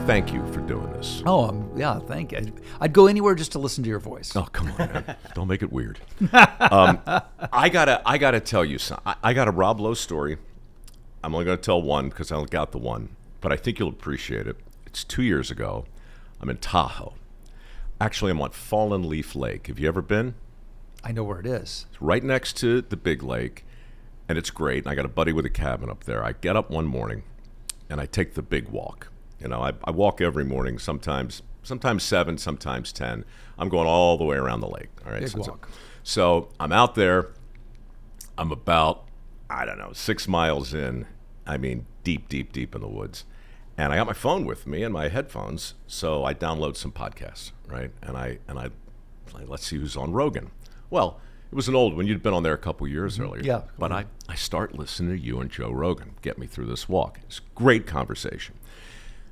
thank you for doing this. Oh, yeah, thank you. I'd go anywhere just to listen to your voice. Oh, come on, man. Don't make it weird. I gotta tell you something. I got a Rob Lowe story. I'm only gonna tell one because I only got the one, but I think you'll appreciate it. It's 2 years ago. I'm in Tahoe. Actually, I'm on Fallen Leaf Lake. Have you ever been? I know where it is. It's right next to the big lake, and it's great. And I got a buddy with a cabin up there. I get up one morning, and I take the big walk. You know, I walk every morning, sometimes 7, sometimes 10. I'm going all the way around the lake. All right, Big walk. So I'm out there. I'm about, 6 miles in. I mean, deep in the woods. And I got my phone with me and my headphones, so I download some podcasts, right? And I let's see who's on Rogan. Well, it was an old one. You'd been on there a couple years earlier. Yeah. But I start listening to you and Joe Rogan get me through this walk. It's a great conversation.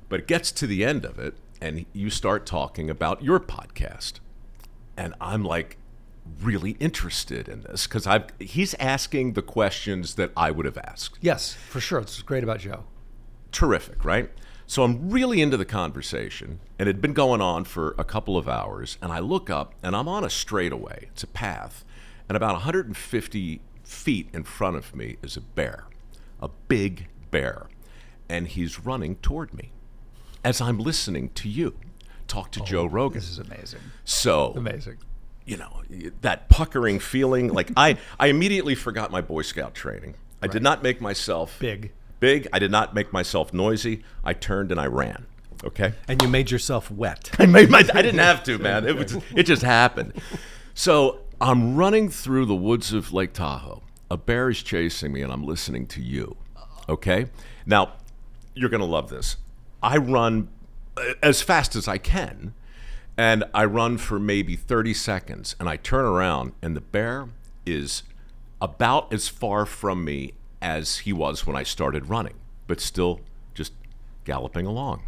But it gets to the end of it, and you start talking about your podcast. And I'm like really interested in this because he's asking the questions that I would have asked. Yes, for sure. It's great about Joe. Terrific, right? So I'm really into the conversation, and it had been going on for a couple of hours, and I look up, and I'm on a straightaway. It's a path, and about 150 feet in front of me is a bear, a big bear, and he's running toward me as I'm listening to you talk to Joe Rogan. This is amazing. So Amazing. you know, that puckering feeling, like I immediately forgot my Boy Scout training. I did not make myself Big. I did not make myself noisy. I turned and I ran. Okay. And you made yourself wet. I didn't have to, man. It just happened. So I'm running through the woods of Lake Tahoe. A bear is chasing me, and I'm listening to you. Okay. Now, you're gonna love this. I run as fast as I can, and I run for maybe 30 seconds, and I turn around, and the bear is about as far from me as he was when I started running, but still just galloping along.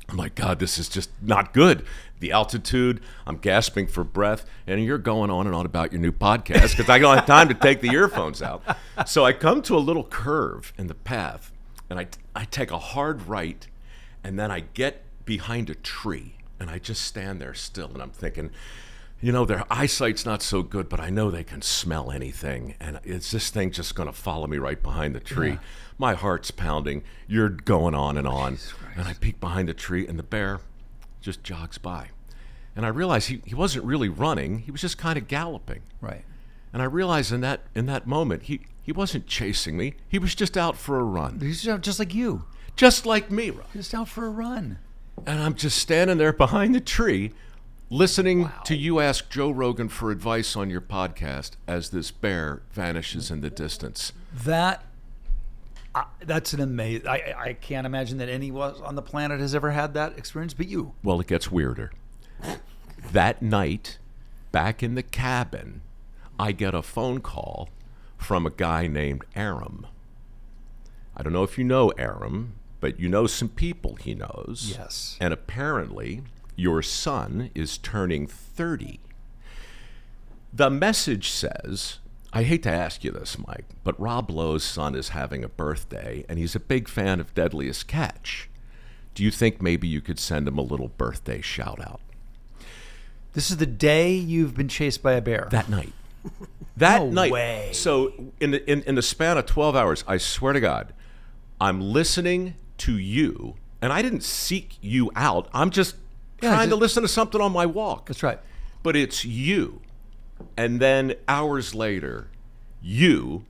I'm like, God, this is just not good. The altitude, I'm gasping for breath, and you're going on and on about your new podcast because I don't have time to take the earphones out. So I come to a little curve in the path, and I take a hard right, and then I get behind a tree, and I just stand there still, and I'm thinking, you know, their eyesight's not so good, but I know they can smell anything, and is this thing just going to follow me right behind the tree? Yeah. My heart's pounding. You're going on, and I peek behind the tree, and the bear just jogs by. And I realize he wasn't really running. He was just kind of galloping. Right. And I realized in that moment, he wasn't chasing me. He was just out for a run. He's just like you. Just like me, Rob. Just out for a run. And I'm just standing there behind the tree, listening to you ask Joe Rogan for advice on your podcast as this bear vanishes in the distance. That's an amazing. I can't imagine that anyone on the planet has ever had that experience, but you. Well, it gets weirder. That night, back in the cabin, I get a phone call from a guy named Aram. I don't know if you know Aram, but you know some people he knows. Yes. And apparently, your son is turning 30. The message says, I hate to ask you this, Mike, but Rob Lowe's son is having a birthday, and he's a big fan of Deadliest Catch. Do you think maybe you could send him a little birthday shout-out? This is the day you've been chased by a bear. That night. That No night. way. So in the span of 12 hours, I swear to God, I'm listening to you, and I didn't seek you out. I'm just trying to listen to something on my walk. That's right. But it's you. And then hours later, you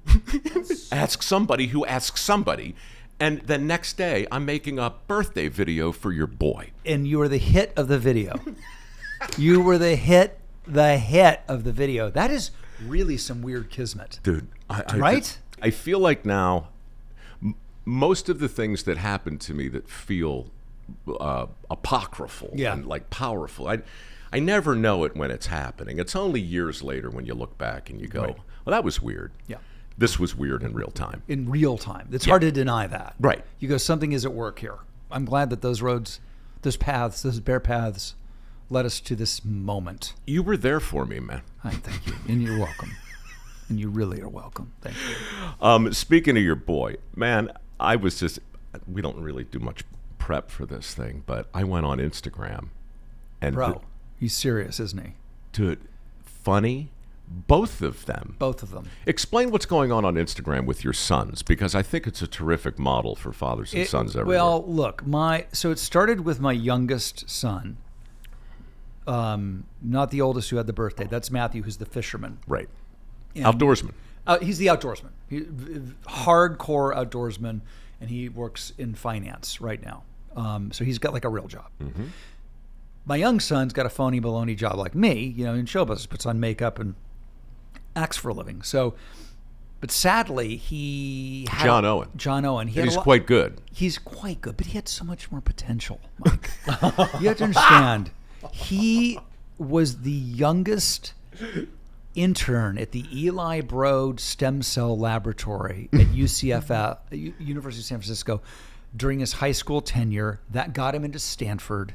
ask somebody who asks somebody. And the next day, I'm making a birthday video for your boy. And you were the hit of the video. You were the hit of the video. That is really some weird kismet. Dude. Right? I feel like now, most of the things that happen to me that feel apocryphal and like powerful, I never know it when it's happening. It's only years later when you look back and you go, well, that was weird. Yeah. This was weird in real time. In real time. It's hard to deny that. Right. You go, something is at work here. I'm glad that those roads, those paths, those bear paths led us to this moment. You were there for me, man. Thank you. And you're welcome. And you really are welcome. Thank you. Speaking of your boy, man, we don't really do much prep for this thing, but I went on Instagram, and Bro, he's serious, isn't he? dude, funny, both of them. Both of them. Explain what's going on Instagram with your sons, because I think it's a terrific model for fathers and sons everywhere. Well, look, so it started with my youngest son, not the oldest who had the birthday. That's Matthew, who's the fisherman. Right. And, Outdoorsman. He's the outdoorsman. Hardcore outdoorsman, and he works in finance right now. So he's got like a real job. Mm-hmm. My young son's got a phony baloney job like me, in show business, puts on makeup and acts for a living. So, but sadly, he had John Owen. John Owen. He's quite good. He's quite good, but he had so much more potential, Mike. You have to understand, he was the youngest intern at the Eli Broad Stem Cell Laboratory at UCF, University of San Francisco, during his high school tenure. That got him into Stanford.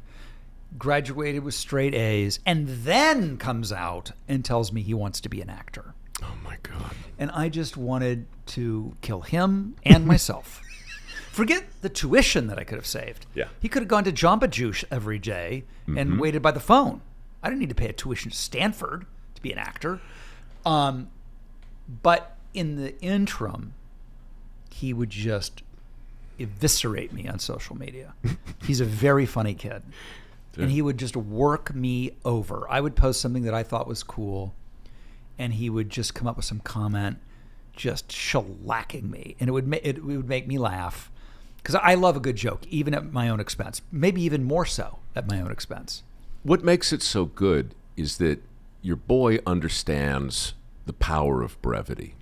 Graduated with straight A's, and then comes out and tells me he wants to be an actor. Oh my God. And I just wanted to kill him and myself. Forget the tuition that I could have saved. Yeah. He could have gone to Jamba Juice every day and waited by the phone. I didn't need to pay a tuition to Stanford to be an actor. But in the interim, he would just eviscerate me on social media. He's a very funny kid. And he would just work me over. I would post something that I thought was cool, and he would just come up with some comment, just shellacking me, and it would make me laugh, because I love a good joke, even at my own expense. Maybe even more so at my own expense. What makes it so good is that your boy understands the power of brevity,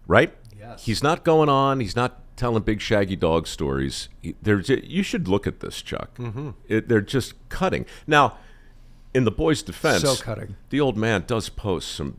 right? Yes. He's not going on. He's not telling big shaggy dog stories. You should look at this, Chuck. Mm-hmm. They're just cutting. Now, in the boy's defense, So cutting. The old man does post some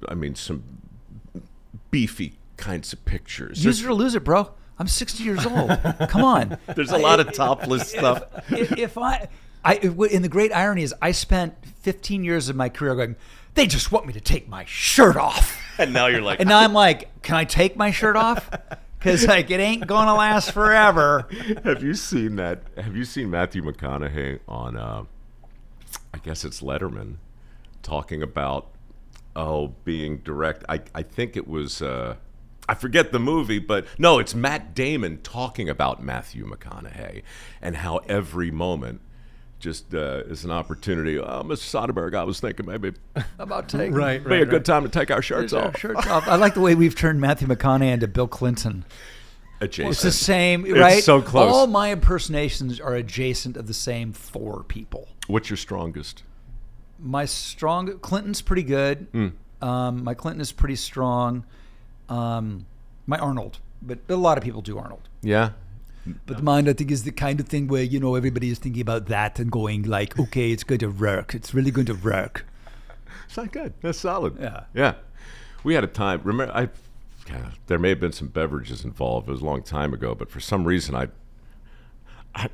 beefy kinds of pictures. Use it or lose it, bro. I'm 60 years old. Come on. There's a lot of topless stuff. If and the great irony is, I spent 15 years of my career going, they just want me to take my shirt off. And now you're like, and now I'm like, can I take my shirt off? Because it ain't gonna last forever. Have you seen that? Have you seen Matthew McConaughey on, I guess it's Letterman, talking about being direct? I think it was, I forget the movie, but no, it's Matt Damon talking about Matthew McConaughey and how every moment just is an opportunity. Mr. Soderbergh, I was thinking maybe about taking be a good time to take our shirts off. Shirts off. I like the way we've turned Matthew McConaughey into Bill Clinton. Adjacent. It's the same, right? It's so close. All my impersonations are adjacent of the same four people. What's your strongest? Clinton's pretty good. My Clinton is pretty strong. My Arnold, but a lot of people do Arnold. Yeah. But mine, I think, is the kind of thing where, everybody is thinking about that and going like, okay, it's going to work. It's really going to work. It's not good. That's solid. Yeah. Yeah. We had a time. Remember, there may have been some beverages involved. It was a long time ago, but for some reason, I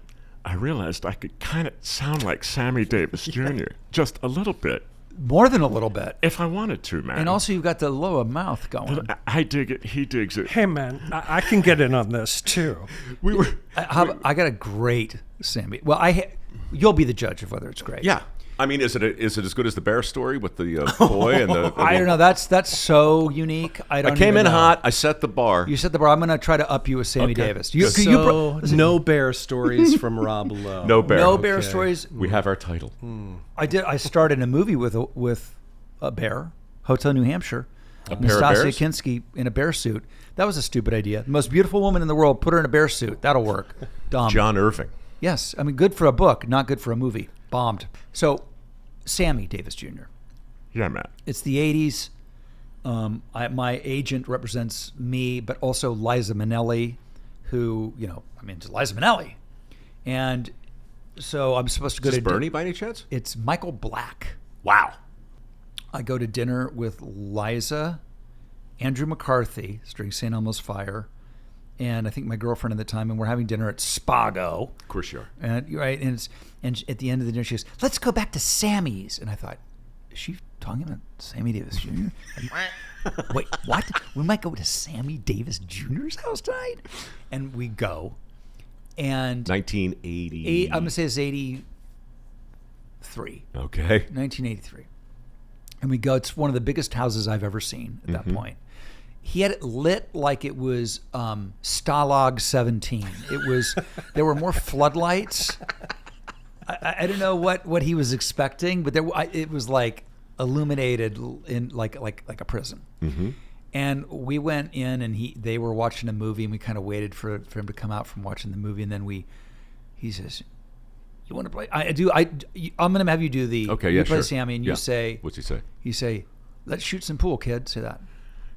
realized I could kind of sound like Sammy Davis Jr. just a little bit. More than a little bit. If I wanted to, man. And also, you've got the lower mouth going. I dig it. He digs it. Hey, man, I can get in on this, too. I got a great Sammy. Well, you'll be the judge of whether it's great. Yeah. I mean, is it as good as the bear story with the boy and the? I don't know. That's so unique. I came in hot. I set the bar. You set the bar. I'm going to try to up you with Sammy Davis. No bear stories from Rob Lowe. No bear. No bear stories. We have our title. I starred in a movie with a bear, Hotel New Hampshire. A pair of bears? Nastasia Kinski in a bear suit. That was a stupid idea. The most beautiful woman in the world. Put her in a bear suit. That'll work. Dumb. John Irving. Yes, I mean, good for a book, not good for a movie. Bombed. So, Sammy Davis Jr. Yeah, man. It's the 80s. My agent represents me, but also Liza Minnelli, who, it's Liza Minnelli. And so I'm supposed to go Is to this Bernie by any chance? It's Michael Black. Wow. I go to dinner with Liza, Andrew McCarthy, during St. Elmo's Fire, and I think my girlfriend at the time, and we're having dinner at Spago. Of course you are. And at the end of the dinner, she goes, "Let's go back to Sammy's." And I thought, is she talking about Sammy Davis Jr.? Wait, what? We might go to Sammy Davis Jr.'s house tonight? And we go. And 1980. I'm gonna say it's 83. Okay. 1983. And we go. It's one of the biggest houses I've ever seen at that point. He had it lit like it was Stalag 17. It was. There were more floodlights. I don't know what he was expecting, but it was like illuminated in like a prison. And we went in, and they were watching a movie, and we kind of waited for him to come out from watching the movie, and then he says, "You want to play?" I'm going to have you do the. Okay, you yeah, play sure. Sammy, and Yeah. you say. What's he say? You say, "Let's shoot some pool, kid." Say that.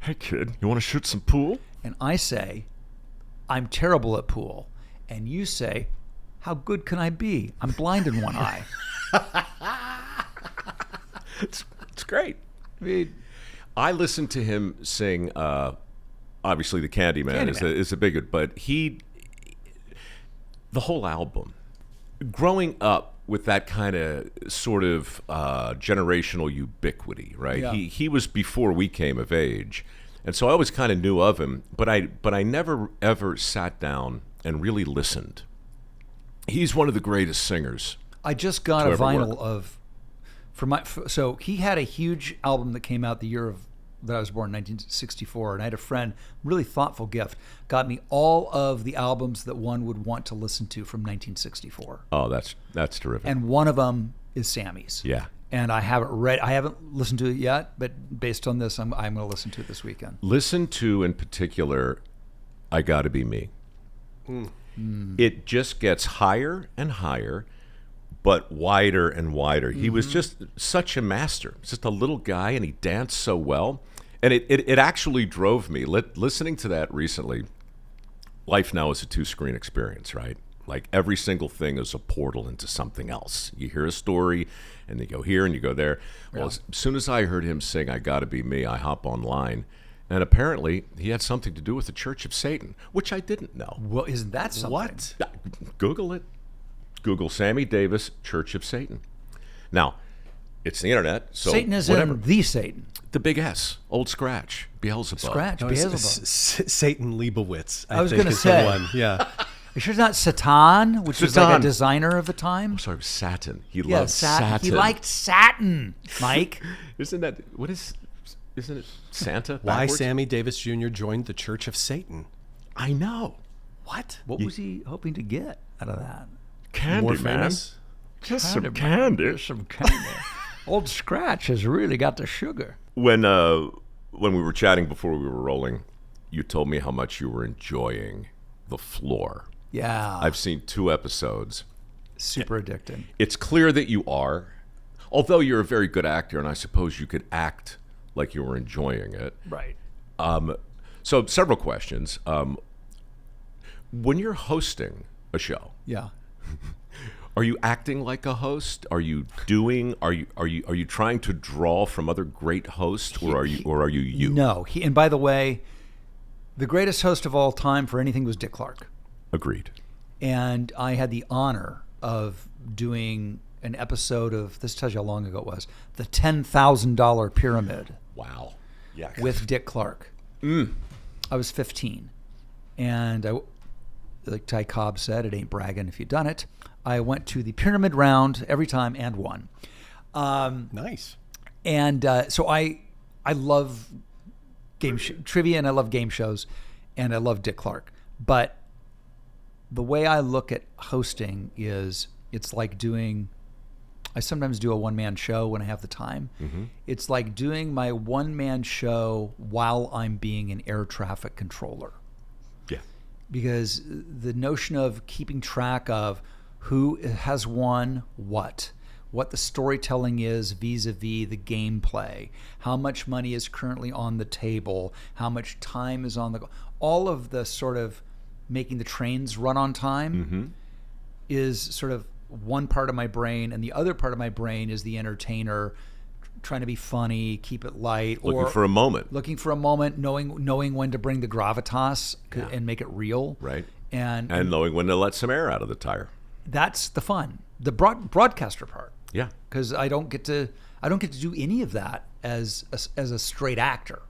Hey, kid, you want to shoot some pool? And I say, "I'm terrible at pool," and you say, "How good can I be? I'm blind in one eye." It's great. I mean, I listened to him sing. Obviously, the Candyman is a big one, but the whole album. Growing up with that kind of sort of generational ubiquity, right? Yeah. He was before we came of age, and so I always kind of knew of him, but I never ever sat down and really listened. He's one of the greatest singers. I just got to a ever vinyl work. of so he had a huge album that came out the year that I was born, 1964, and I had a friend, really thoughtful gift, got me all of the albums that one would want to listen to from 1964. Oh, that's terrific. And one of them is Sammy's. Yeah. And I haven't listened to it yet, but based on this, I'm going to listen to it this weekend. Listen to, in particular, I Gotta Be Me. It just gets higher and higher, but wider and wider. He was just such a master. Just a little guy, and he danced so well. And it actually drove me, listening to that recently. Life now is a two-screen experience, right? Like every single thing is a portal into something else. You hear a story, and you go here and you go there. Well, as soon as I heard him sing I Gotta Be Me, I hop online. And apparently, he had something to do with the Church of Satan, which I didn't know. Well, isn't that something? What? Google it. Google Sammy Davis, Church of Satan. Now, it's the internet, so Satan is whatever. in the Satan. The big S, Old Scratch, Beelzebub. Scratch, No, it's Beelzebub. Satan Leibowitz. I was think gonna is the say. one. Yeah. You sure it's not Satan, which was like a Satan. designer of the time? I'm sorry, it was Satin. He Yeah, loved Satin. He liked satin, Mike. Isn't it Santa? Why backwards? Sammy Davis Jr. joined the Church of Satan? I know. What? What was he hoping to get out of that? Candy, More man. famous? Just some candy. Some candy. Old Scratch has really got the sugar. When we were chatting before we were rolling, you told me how much you were enjoying The Floor. Yeah. I've seen 2 episodes. Super addicting. It's clear that you are, although you're a very good actor, and I suppose you could act like you were enjoying it. Right. So several questions. When you're hosting a show, Yeah. are you acting like a host? Are you trying to draw from other great hosts, or are you you? No. And by the way, the greatest host of all time for anything was Dick Clark. Agreed. And I had the honor of doing an episode of, this tells you how long ago it was, the $10,000 Pyramid Wow. Yeah. with Dick Clark. I was 15. And like Ty Cobb said, it ain't bragging if you've done it. I went to the Pyramid round every time and won. Nice. And so I love trivia, and I love game shows, and I love Dick Clark. But the way I look at hosting is it's like I sometimes do a one-man show when I have the time. Mm-hmm. It's like doing my one-man show while I'm being an air traffic controller. Yeah. Because the notion of keeping track of who has won what the storytelling is vis-a-vis the gameplay, how much money is currently on the table, how much time is on all of the sort of making the trains run on time is sort of one part of my brain, and the other part of my brain is the entertainer trying to be funny, keep it light, Looking for a moment. knowing when to bring the gravitas and make it real, Right. and knowing when to let some air out of the tire. that's the fun, the broadcaster part. Yeah. Because I don't get to do any of that as a straight actor.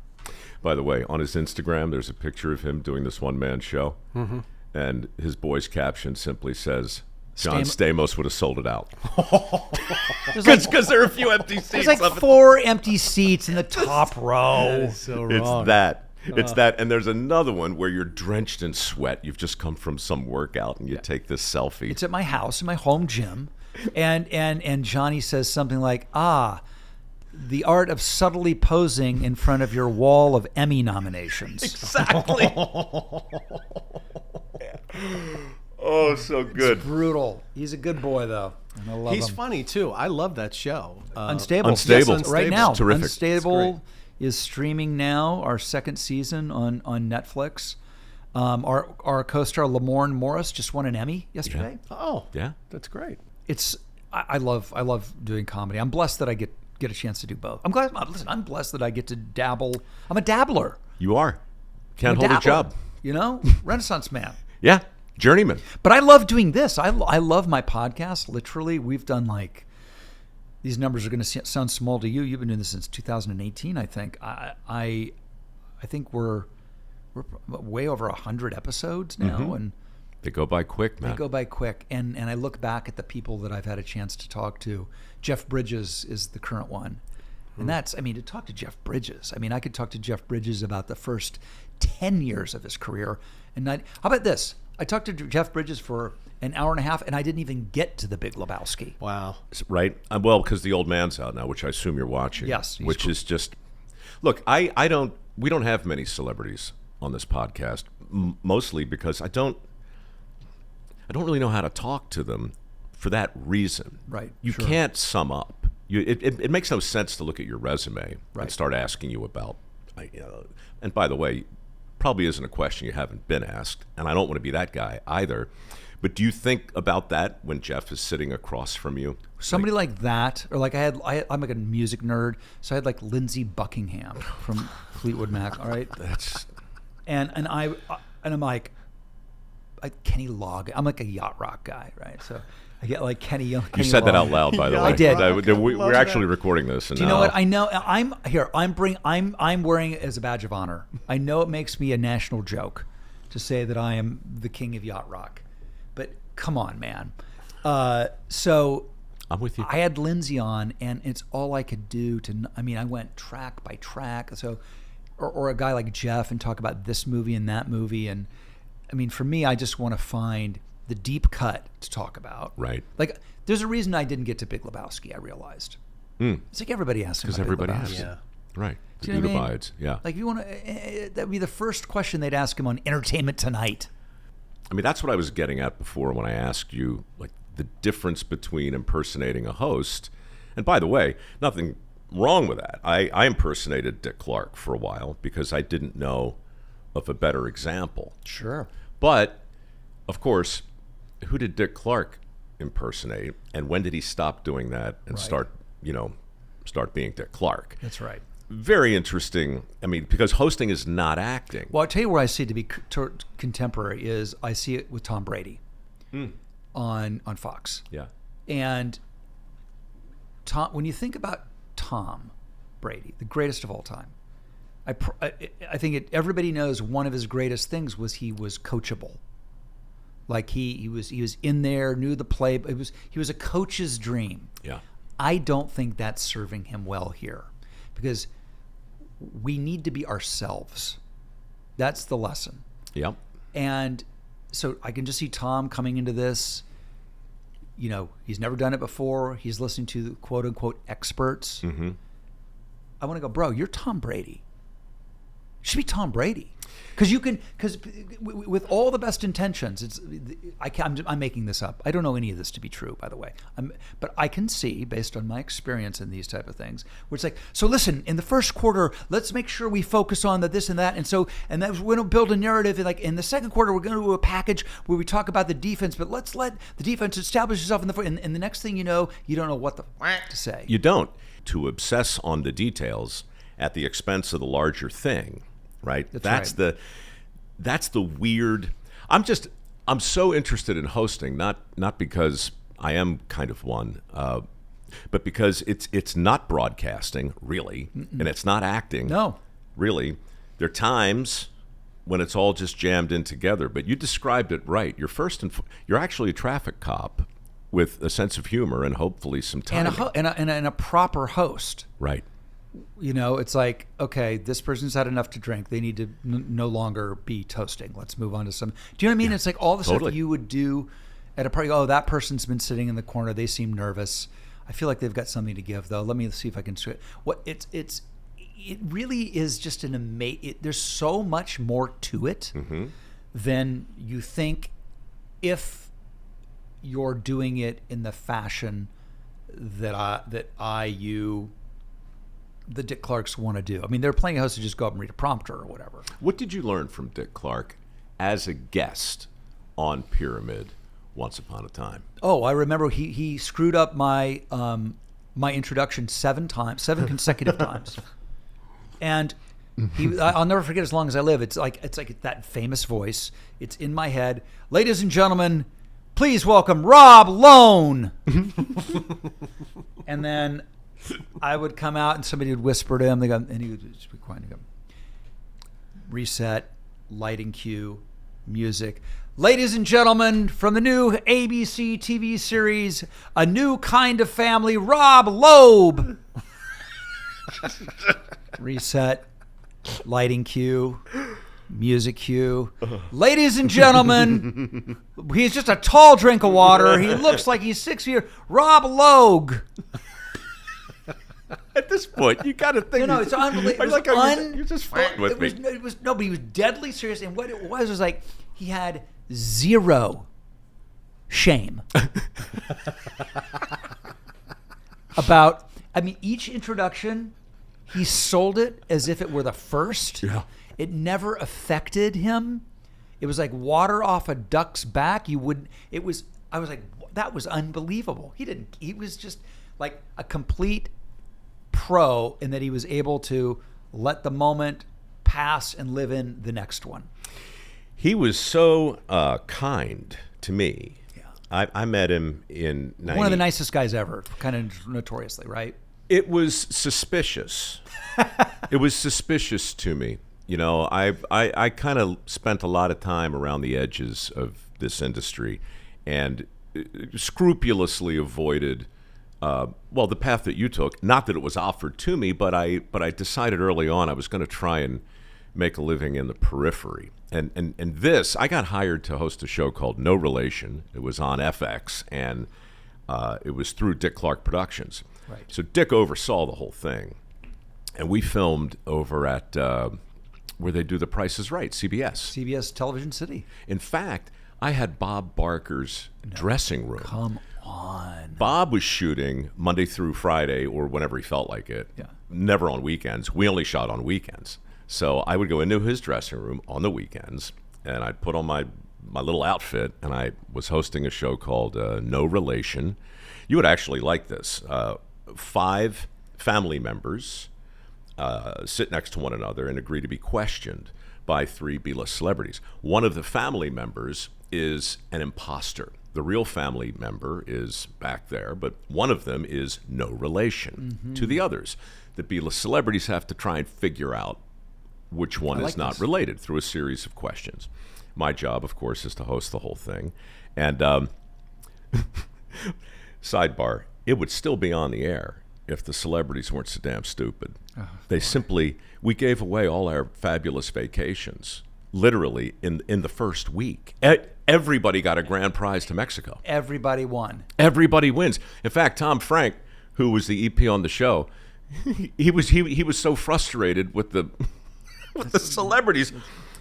By the way, on his Instagram, there's a picture of him doing this one-man show. Mm-hmm. and his boy's caption simply says, John Stamos would have sold it out. Because there are a few empty seats. There's like 4 empty seats in the top row. That is so wrong. It's that. It's that. And there's another one where you're drenched in sweat. You've just come from some workout and you take this selfie. It's at my house, in my home gym. And Johnny says something like, the art of subtly posing in front of your wall of Emmy nominations. Exactly. Oh, so good. It's brutal. He's a good boy, though. And I love He's him. funny, too. I love that show. Unstable. Unstable. Yes, right now. It's terrific. Unstable is streaming now, our second season on Netflix. Our co-star Lamorne Morris just won an Emmy yesterday. Oh, Yeah. that's great. I love doing comedy. I'm blessed that I get a chance to do both. I'm blessed that I get to dabble. I'm a dabbler. You are. Can't I'm a hold a dabbler, job. You know, Renaissance man. Yeah. Journeyman. But I love doing this. I love my podcast. Literally, we've done like, these numbers are going to sound small to you. You've been doing this since 2018, I think. I think we're way over 100 episodes now, and They go by quick, man. they go by quick. And I look back at the people that I've had a chance to talk to. Jeff Bridges is the current one. And that's, to talk to Jeff Bridges. I could talk to Jeff Bridges about the first 10 years of his career. And how about this? I talked to Jeff Bridges for an hour and a half, and I didn't even get to The Big Lebowski. Wow. Right? Well, because the old man's out now, which I assume you're watching. Yes, he's Which cool. is just, look, we don't have many celebrities on this podcast, mostly because I don't really know how to talk to them for that reason. Right, You sure. can't sum up. It makes no sense to look at your resume and Right. start asking you about, and by the way, probably isn't a question you haven't been asked, and I don't want to be that guy either. But do you think about that when Jeff is sitting across from you? Somebody like that, or like I'm like a music nerd, so I had like Lindsey Buckingham from Fleetwood Mac. All right, That's and I'm like, Kenny Loggins. I'm like a yacht rock guy, right? So I get like Kenny. you said that out loud, by the Yeah, way. I did. We're actually recording this. And Do you know what? I know I'm here. I'm wearing it as a badge of honor. I know it makes me a national joke to say that I am the king of yacht rock, but come on, man. So I'm with you. I had Lindsay on, and it's all I could do to. I went track by track. So, or a guy like Jeff, and talk about this movie and that movie, and for me, I just want to find the deep cut to talk about. Right. Like, there's a reason I didn't get to Big Lebowski. I realized. It's like everybody has to. Because everybody has Lebowski. to. Yeah. Right. The Do you know dude what I mean? abides. Yeah. Like, if you want to, that'd be the first question they'd ask him on Entertainment Tonight. That's what I was getting at before when I asked you, like, the difference between impersonating a host. And by the way, nothing wrong with that. I impersonated Dick Clark for a while because I didn't know of a better example. Sure. But, of course, who did Dick Clark impersonate, and when did he stop doing that and start being Dick Clark? That's right. Very interesting. Because hosting is not acting. Well, I'll tell you where I see it to be contemporary is I see it with Tom Brady on Fox. Yeah. And Tom, when you think about Tom Brady, the greatest of all time, I think everybody knows one of his greatest things was he was coachable. Like he was in there, knew the play. He was a coach's dream. Yeah. I don't think that's serving him well here, because we need to be ourselves. That's the lesson. Yep. And so I can just see Tom coming into this. He's never done it before. He's listening to the quote unquote experts. Mm-hmm. I want to go, bro, you're Tom Brady. You should be Tom Brady. Because with all the best intentions, I'm making this up. I don't know any of this to be true, by the way. But I can see, based on my experience in these type of things, where it's like, so listen, in the first quarter, let's make sure we focus on the this and that, and that we're going to build a narrative. Like in the second quarter, we're going to do a package where we talk about the defense, but let's let the defense establish itself in the front. And the next thing you know, you don't know what to say. You don't. To obsess on the details at the expense of the larger thing, right? That's the weird. I'm so interested in hosting, not because I am kind of one, but because it's not broadcasting really, and it's not acting. No. Really. There are times when it's all just jammed in together. But you described it right. You're actually a traffic cop with a sense of humor and hopefully some timing. And a proper host. Right. You know, it's like, okay, this person's had enough to drink. They need to no longer be toasting. Let's move on to some. Do you know what I mean? Yeah, it's like all the stuff you would do at a party. Oh, that person's been sitting in the corner. They seem nervous. I feel like they've got something to give, though. Let me see if I can. It really is just an amazing. There's so much more to it than you think if you're doing it in the fashion that the Dick Clarks want to do. I mean, they're playing a host to just go up and read a prompter or whatever. What did you learn from Dick Clark as a guest on Pyramid once upon a time? Oh, I remember he screwed up my my introduction 7 consecutive times. And I'll never forget as long as I live. It's like that famous voice. It's in my head. Ladies and gentlemen, please welcome Rob Lowe. And then I would come out and somebody would whisper to him. And he would just be quiet and go, reset, lighting cue, music. Ladies and gentlemen, from the new ABC TV series, A New Kind of Family, Rob Lowe. Reset, lighting cue, music cue. Ladies and gentlemen, he's just a tall drink of water. He looks like he's 6 years. Rob Lowe. At this point, you got to think. No, it's unbelievable. You're just flirting with me. But he was deadly serious. And what it was like he had zero shame about. I mean, each introduction, he sold it as if it were the first. Yeah. It never affected him. It was like water off a duck's back. I was like, that was unbelievable. He was just like a complete pro in that he was able to let the moment pass and live in the next one. He was so kind to me. Yeah. I met him in 90. One of the nicest guys ever, kind of notoriously, right? It was suspicious. It was suspicious to me. You know, I kind of spent a lot of time around the edges of this industry and scrupulously avoided the path that you took. Not that it was offered to me, but I decided early on I was going to try and make a living in the periphery. And this, I got hired to host a show called No Relation. It was on FX, and it was through Dick Clark Productions. Right. So Dick oversaw the whole thing. And we filmed over at where they do The Price is Right, CBS. CBS Television City. In fact, I had Bob Barker's dressing room. Come on. Bob was shooting Monday through Friday or whenever he felt like it. Yeah. Never on weekends. We only shot on weekends. So I would go into his dressing room on the weekends, and I'd put on my little outfit, and I was hosting a show called No Relation. You would actually like this. 5 family members sit next to one another and agree to be questioned by 3 B-list celebrities. One of the family members is an imposter. The real family member is back there, but one of them is no relation to the others. The B-list celebrities have to try and figure out which one is not related through a series of questions. My job, of course, is to host the whole thing. And sidebar, it would still be on the air if the celebrities weren't so damn stupid. We gave away all our fabulous vacations, literally, in the first week. Everybody got a grand prize to Mexico. Everybody won. Everybody wins. In fact, Tom Frank, who was the EP on the show, he was so frustrated with the celebrities,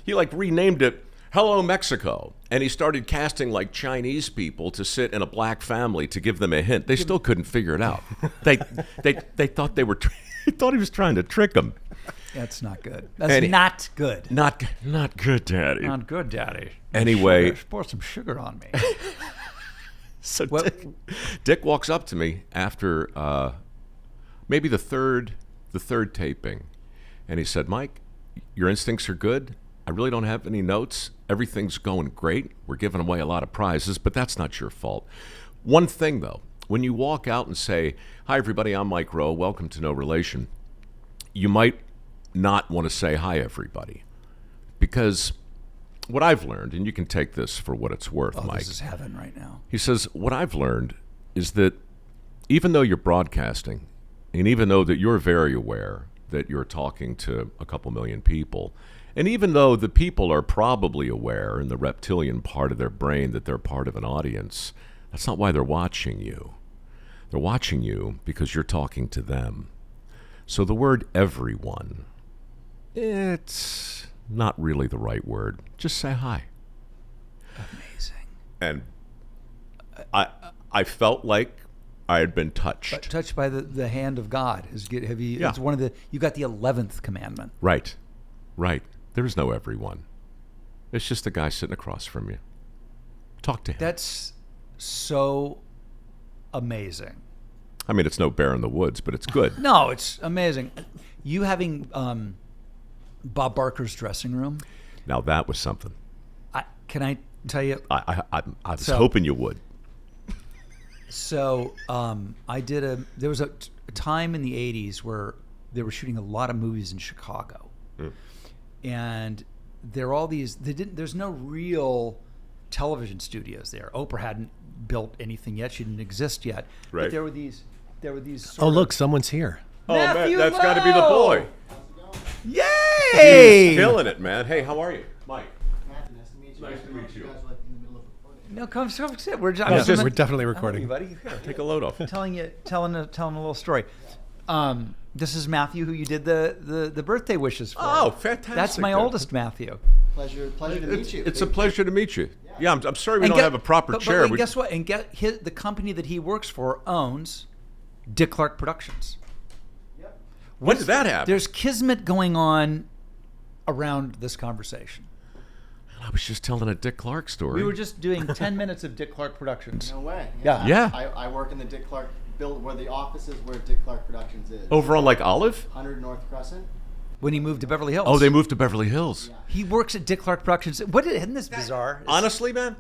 he renamed it Hello Mexico, and he started casting Chinese people to sit in a black family to give them a hint. They still couldn't figure it out. They thought he thought he was trying to trick them. That's not good. That's not good. Not good, Daddy. Not good, Daddy. Anyway, pour some sugar on me. So Dick walks up to me after maybe the third taping, and he said, "Mike, your instincts are good. I really don't have any notes. Everything's going great. We're giving away a lot of prizes, but that's not your fault. One thing, though, when you walk out and say, 'Hi, everybody, I'm Mike Rowe. Welcome to No Relation,' you might not want to say, 'Hi, everybody,' Because what I've learned, and you can take this for what it's worth, Oh, Mike. this is heaven right now. He says, what I've learned is that even though you're broadcasting, and even though that you're very aware that you're talking to a couple million people, and even though the people are probably aware in the reptilian part of their brain that they're part of an audience, that's not why they're watching you. They're watching you because you're talking to them. So the word everyone, it's not really the right word. Just say hi. Amazing. And I felt like I had been touched. Touched by the hand of God. Have you? Yeah. It's one of the. You got the 11th commandment. Right. There is no everyone. It's just the guy sitting across from you. Talk to him. That's so amazing. I mean, it's no bear in the woods, but it's good. No, it's amazing. You having Bob Barker's dressing room. Now that was something. Can I tell you? I was hoping you would. So there was a time in the 80s where they were shooting a lot of movies in Chicago. And there are all these, there's no real television studios there. Oprah hadn't built anything yet. She didn't exist yet. Right. But there were these Oh, look, someone's here. Matthew that's got to be the boy. Yay! He's killing it, man. Hey, how are you? Mike. Matthew, nice to meet you. Nice to meet you. guys are like in the middle of recording. No, come sit. We're We're definitely recording. Hey, buddy. Here. Take a load off. telling a little story. This is Matthew, who you did the birthday wishes for. Oh, fantastic. That's my dude. oldest Matthew. Pleasure to meet you. It's a pleasure to meet you. Yeah, I'm sorry we And don't have a proper chair. But guess what? And the company that he works for owns Dick Clark Productions. Yep. When did that happen? There's kismet going on around this conversation. I was just telling a Dick Clark story. We were just doing 10 minutes of Dick Clark Productions. No way. Yeah. I work in the Dick Clark build where the office is where Dick Clark Productions is. Over on like Olive? 100 North Crescent. When he moved to Beverly Hills. Oh, they moved to Beverly Hills. He works at Dick Clark Productions. Isn't this bizarre? Honestly, man,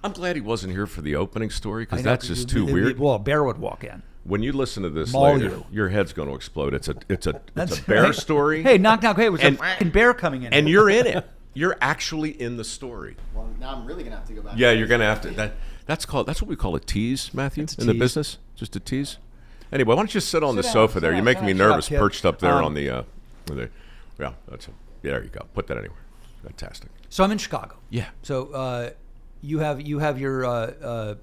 I'm glad he wasn't here for the opening story I because know, that's just too weird. Well, a bear would walk in. When you listen to this Maul later, you. your head's going to explode. It's a bear story. Hey, knock. Hey, it was And- a fucking bear coming in. And you're in it. You're actually in the story. Well, now I'm really gonna have to go back. Yeah, you're going to have to. That's what we call a tease, Matthew, It's a in the tease. business. Just a tease. Anyway, why don't you sit on the down, sofa sit there? down, You're making sit me down. Shut nervous, up, kid. perched up there on the. Yeah, there you go. Put that anywhere. Fantastic. So I'm in Chicago. Yeah. So you have your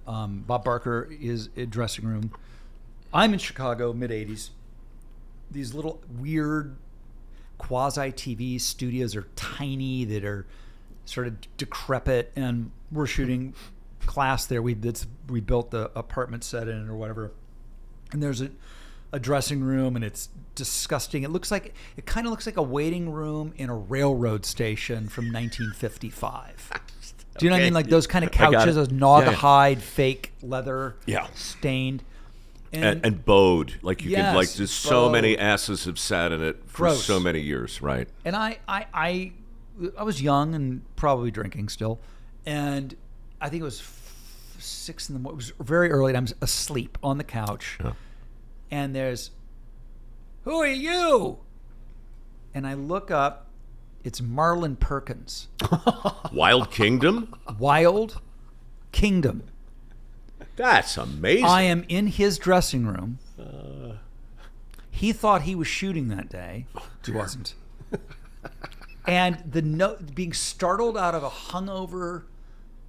Bob Barker is a dressing room. I'm in Chicago, mid '80s. These little weird quasi TV studios are tiny that are sort of decrepit, and we're shooting class there. We built the apartment set in or whatever, and there's a dressing room, and it's disgusting. It kind of looks like a waiting room in a railroad station from 1955. Do you know what I mean? Like those kind of I got couches, it. those naugahyde, Yeah. fake leather, Yeah. stained. And bowed. Like you could, like, Yes, just so bowed. many asses have sat in it for Gross. so many years, right? And I was young and probably drinking still, and I think it was 6 in the morning. It was very early, and I'm asleep on the couch. Yeah. And there's, "Who are you?" And I look up. It's Marlon Perkins, Wild Kingdom? Wild Kingdom. That's amazing. I am in his dressing room. He thought he was shooting that day. He wasn't. And being startled out of a hungover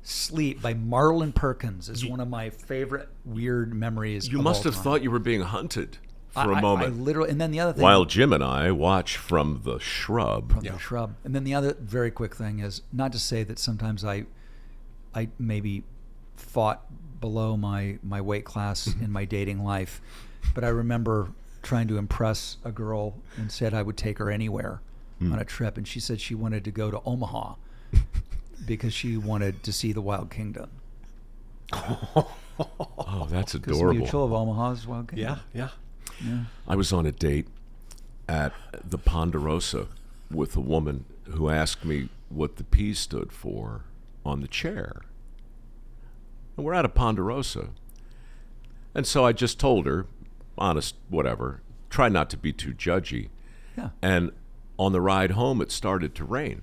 sleep by Marlon Perkins is one of my favorite weird memories. You of must all have time. thought you were being hunted for a I moment. literally, and then the other thing, While Jim and I watch from the shrub. the shrub. And then the other very quick thing is not to say that sometimes I maybe fought below my weight class in my dating life, but I remember trying to impress a girl and said I would take her anywhere on a trip, and she said she wanted to go to Omaha because she wanted to see the Wild Kingdom. Oh, that's Because adorable. Mutual of Omaha's Wild Kingdom. Yeah. I was on a date at the Ponderosa with a woman who asked me what the P stood for on the chair. And we're at a Ponderosa. And so I just told her, honest, whatever, try not to be too judgy. Yeah. And on the ride home, it started to rain.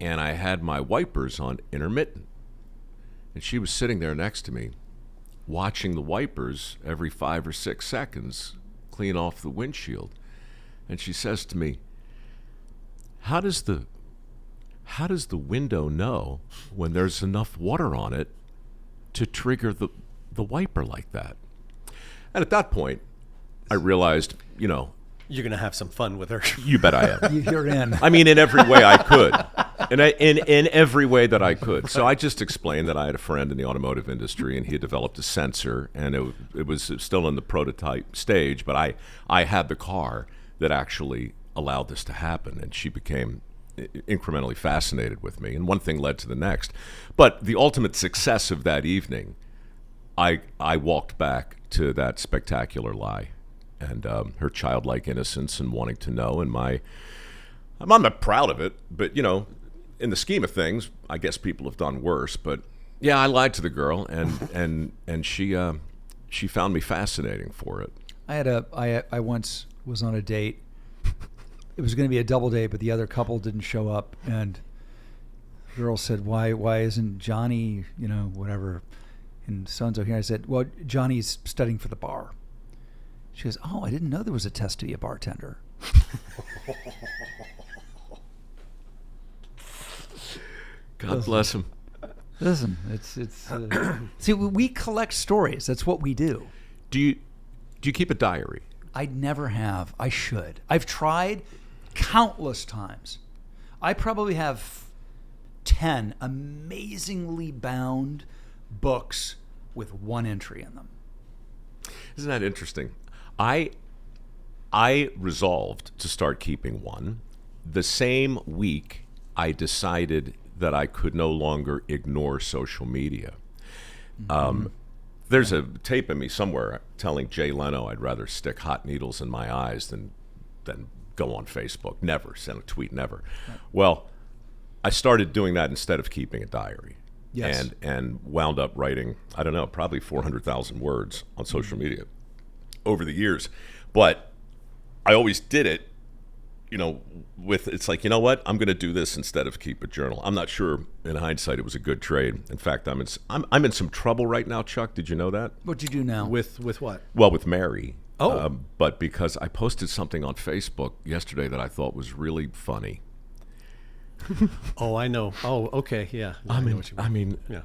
and I had my wipers on intermittent. And she was sitting there next to me, watching the wipers every 5 or 6 seconds clean off the windshield. And she says to me, how does the window know when there's enough water on it to trigger the wiper like that? And at that point, I realized, you know, You're going to have some fun with her. you bet I am. You're in. I mean, in every way I could. And in every way that I could. So I just explained that I had a friend in the automotive industry, and he had developed a sensor, and it was still in the prototype stage, but I had the car that actually allowed this to happen, and she became incrementally fascinated with me, and one thing led to the next. But the ultimate success of that evening, I walked back to that spectacular lie, and her childlike innocence and wanting to know, and I'm not proud of it, but you know, in the scheme of things, I guess people have done worse. But yeah, I lied to the girl, and she found me fascinating for it. I once was on a date. It was going to be a double date, but the other couple didn't show up, and the girl said, "Why isn't Johnny, you know, whatever, and so and so here?" I said, "Well, Johnny's studying for the bar." She goes, "Oh, I didn't know there was a test to be a bartender." God bless him. Listen, it's see, we collect stories. That's what we do. Do you keep a diary? I never have. I should. I've tried countless times. I probably have 10 amazingly bound books with one entry in them. Isn't that interesting? I resolved to start keeping one. The same week, I decided that I could no longer ignore social media. There's a tape of me somewhere telling Jay Leno I'd rather stick hot needles in my eyes than go on Facebook. Never send a tweet, never. Right. Well, I started doing that instead of keeping a diary. Yes. And wound up writing, I don't know, probably 400,000 words on social media over the years. But I always did it, you know, it's like, you know what? I'm going to do this instead of keep a journal. I'm not sure in hindsight it was a good trade. In fact, I'm in some trouble right now, Chuck. Did you know that? What'd you do now? With what? Well, with Mary. Oh. But because I posted something on Facebook yesterday that I thought was really funny. Oh, I know. Oh, okay, yeah. I know what you mean. Yeah.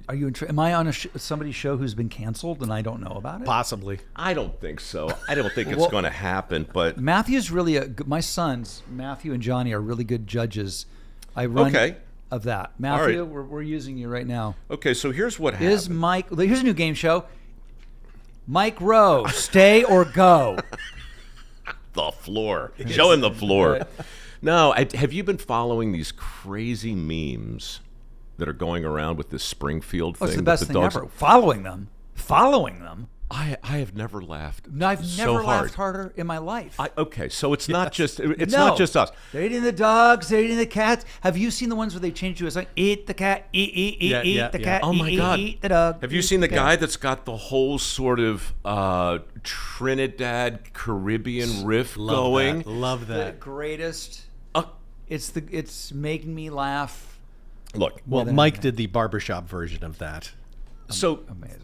Are you? Am I on somebody's show who's been canceled and I don't know about it? Possibly. I don't think so. I don't think it's going to happen. But Matthew's really my sons, Matthew and Johnny, are really good judges. I run of that. Matthew, right. we're using you right now. Okay, so here's what happened. Is Mike? Here's a new game show. Mike Rowe, stay or go? The floor. Show him the floor. Right. No, have you been following these crazy memes that are going around with this Springfield thing? It's the best with the thing dogs? ever. Following them. I have never laughed. I've never laughed harder in my life. Okay, so it's not just not just us. They're eating the dogs. They're eating the cats. Have you seen the ones where they change to a song? Eat the cat. Eat the cat. Oh my God! Eat the dog. Have you seen the guy that's got the whole sort of Trinidad Caribbean riff going? Love that. The greatest. It's making me laugh. Look, well, Mike did the barbershop version of that. So amazing.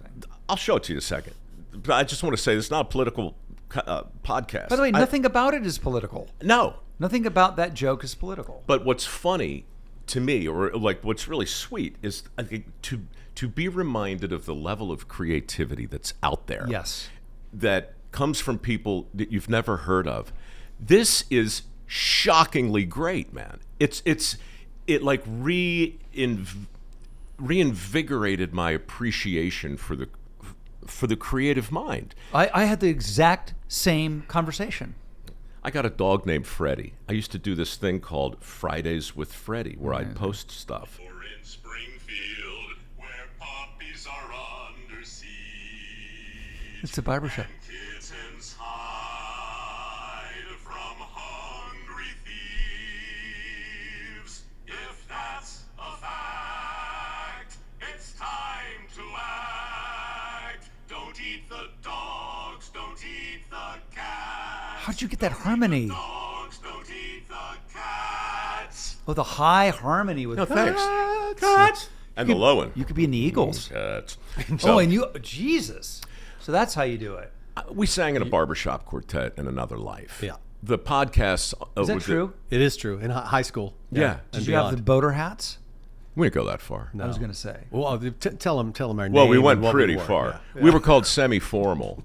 I'll show it to you in a second. But I just want to say this is not a political podcast. By the way, nothing about it is political. No. Nothing about that joke is political. But what's funny to me, or like what's really sweet, is I think to be reminded of the level of creativity that's out there. Yes. That comes from people that you've never heard of. This is shockingly great, man. It like reinvigorated my appreciation for the creative mind. I had the exact same conversation. I got a dog named Freddie. I used to do this thing called Fridays with Freddie, where I'd post stuff. Or in Springfield, where poppies are under siege. It's a barbershop. Kittens hide from hungry thieves. If that's a fact, it's time to act. Don't eat the dogs, don't eat the cats. How'd you get that harmony? Dogs, don't eat the cats. Oh, the high harmony with No, thanks. Cuts. And the low one. You could be in the Eagles. Cuts. Oh, So, and you, Jesus. So that's how you do it. we sang in a barbershop quartet in another life. Yeah. The podcast. Is that true? It is true. In high school. Yeah. and Did you have beyond. the boater hats? We didn't go that far. I was going to say. Well, tell them our name. Well, we and went what pretty wore. far. Yeah. We were called semi-formal.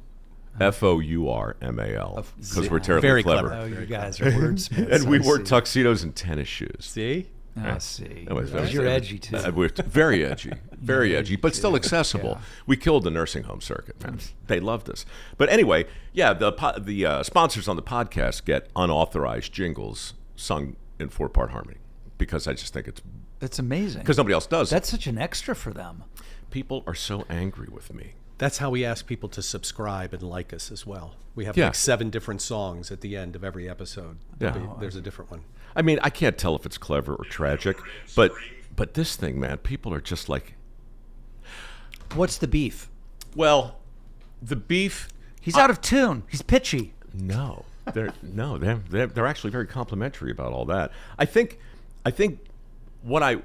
Fourmal. Because we're terribly Very clever. clever. Oh, you guys are wordsmiths. And we I wore see. tuxedos and tennis shoes. See? I see. It was You're edgy, too. We're very edgy, very edgy, but still accessible. Yeah. We killed the nursing home circuit, man. They loved us. But anyway, yeah, the sponsors on the podcast get unauthorized jingles sung in 4-part harmony because I just think That's amazing. because nobody else does. That's such an extra for them. People are so angry with me. That's how we ask people to subscribe and like us as well. We have Yeah. like 7 different songs at the end of every episode. Yeah. There's a different one. I mean, I can't tell if it's clever or tragic, but this thing, man, people are just like, What's the beef? well, the beef. He's out of tune. He's pitchy. No, they're actually very complimentary about all that. I think what I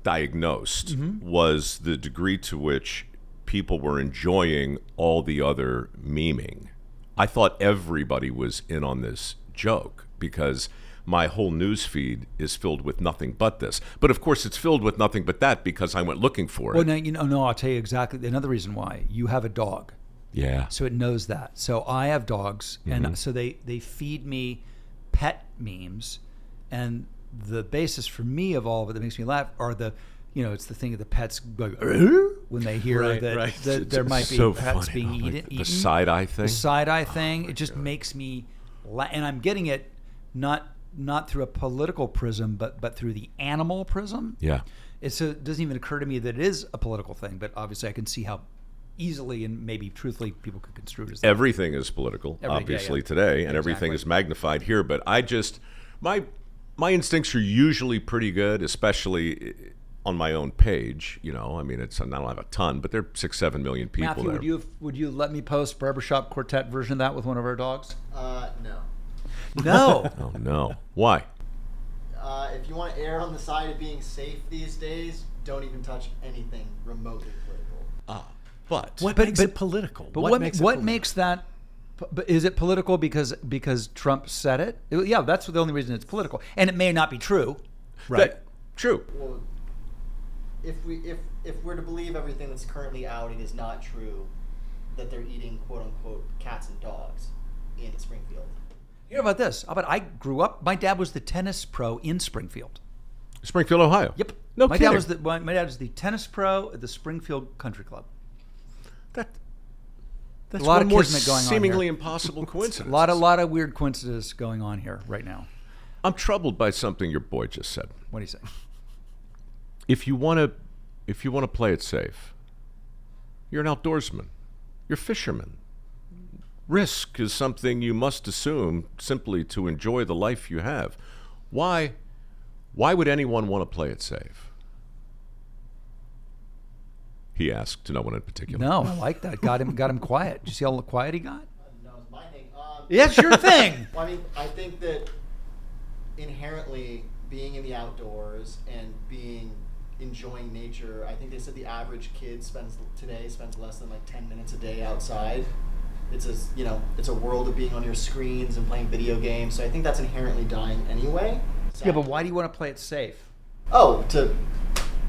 diagnosed was the degree to which people were enjoying all the other memeing. I thought everybody was in on this joke because my whole news feed is filled with nothing but this. But of course, it's filled with nothing but that because I went looking for Well, it. no, I'll tell you exactly another reason why. You have a dog, Yeah. so it knows that. So I have dogs, and so they feed me pet memes, and the basis for me of all of it that makes me laugh are it's the thing of the pets like when they hear Right, that, right. that there might be so pets funny. being Oh, like eaten. the side-eye thing. The side-eye thing. It just makes me and I'm getting it not through a political prism, but through the animal prism. Yeah. It doesn't even occur to me that it is a political thing, but obviously I can see how easily and maybe truthfully people could construe it as that. Everything is political, obviously, today, and everything is magnified here. But I just, my instincts are usually pretty good, especially on my own page. I mean, I don't have a ton, but there are 6-7 million people Matthew, there. would you let me post barbershop quartet version of that with one of our dogs? No. No. Oh no! Why? If you want to err on the side of being safe these days, don't even touch anything remotely political. But What But- makes but- it political? But what makes it what political? makes that? But is it political because Trump said it? Yeah, that's the only reason it's political, and it may not be true. Right. True. Well, if we're to believe everything that's currently out, it is not true that they're eating quote unquote cats and dogs in Springfield. You know about this? How about I grew up? My dad was the tennis pro in Springfield. Springfield, Ohio. Yep. No my kidding. dad was my dad was the tennis pro at the Springfield Country Club. That's A lot one of more kismet going on seemingly here. impossible coincidence. A lot of weird coincidences going on here right now. I'm troubled by something your boy just said. What do you say? If you want to play it safe, you're an outdoorsman. You're a fisherman. Risk is something you must assume simply to enjoy the life you have. Why would anyone want to play it safe? He asked to no one in particular. No, I like that. Got him quiet. Did you see how quiet he got? No, it's my thing. Yeah, it's your thing. Well, I mean, I think that inherently being in the outdoors and enjoying nature, I think they said the average kid spends less than like 10 minutes a day outside. It's a world of being on your screens and playing video games. So I think that's inherently dying anyway. Yeah, but why do you want to play it safe? Oh, to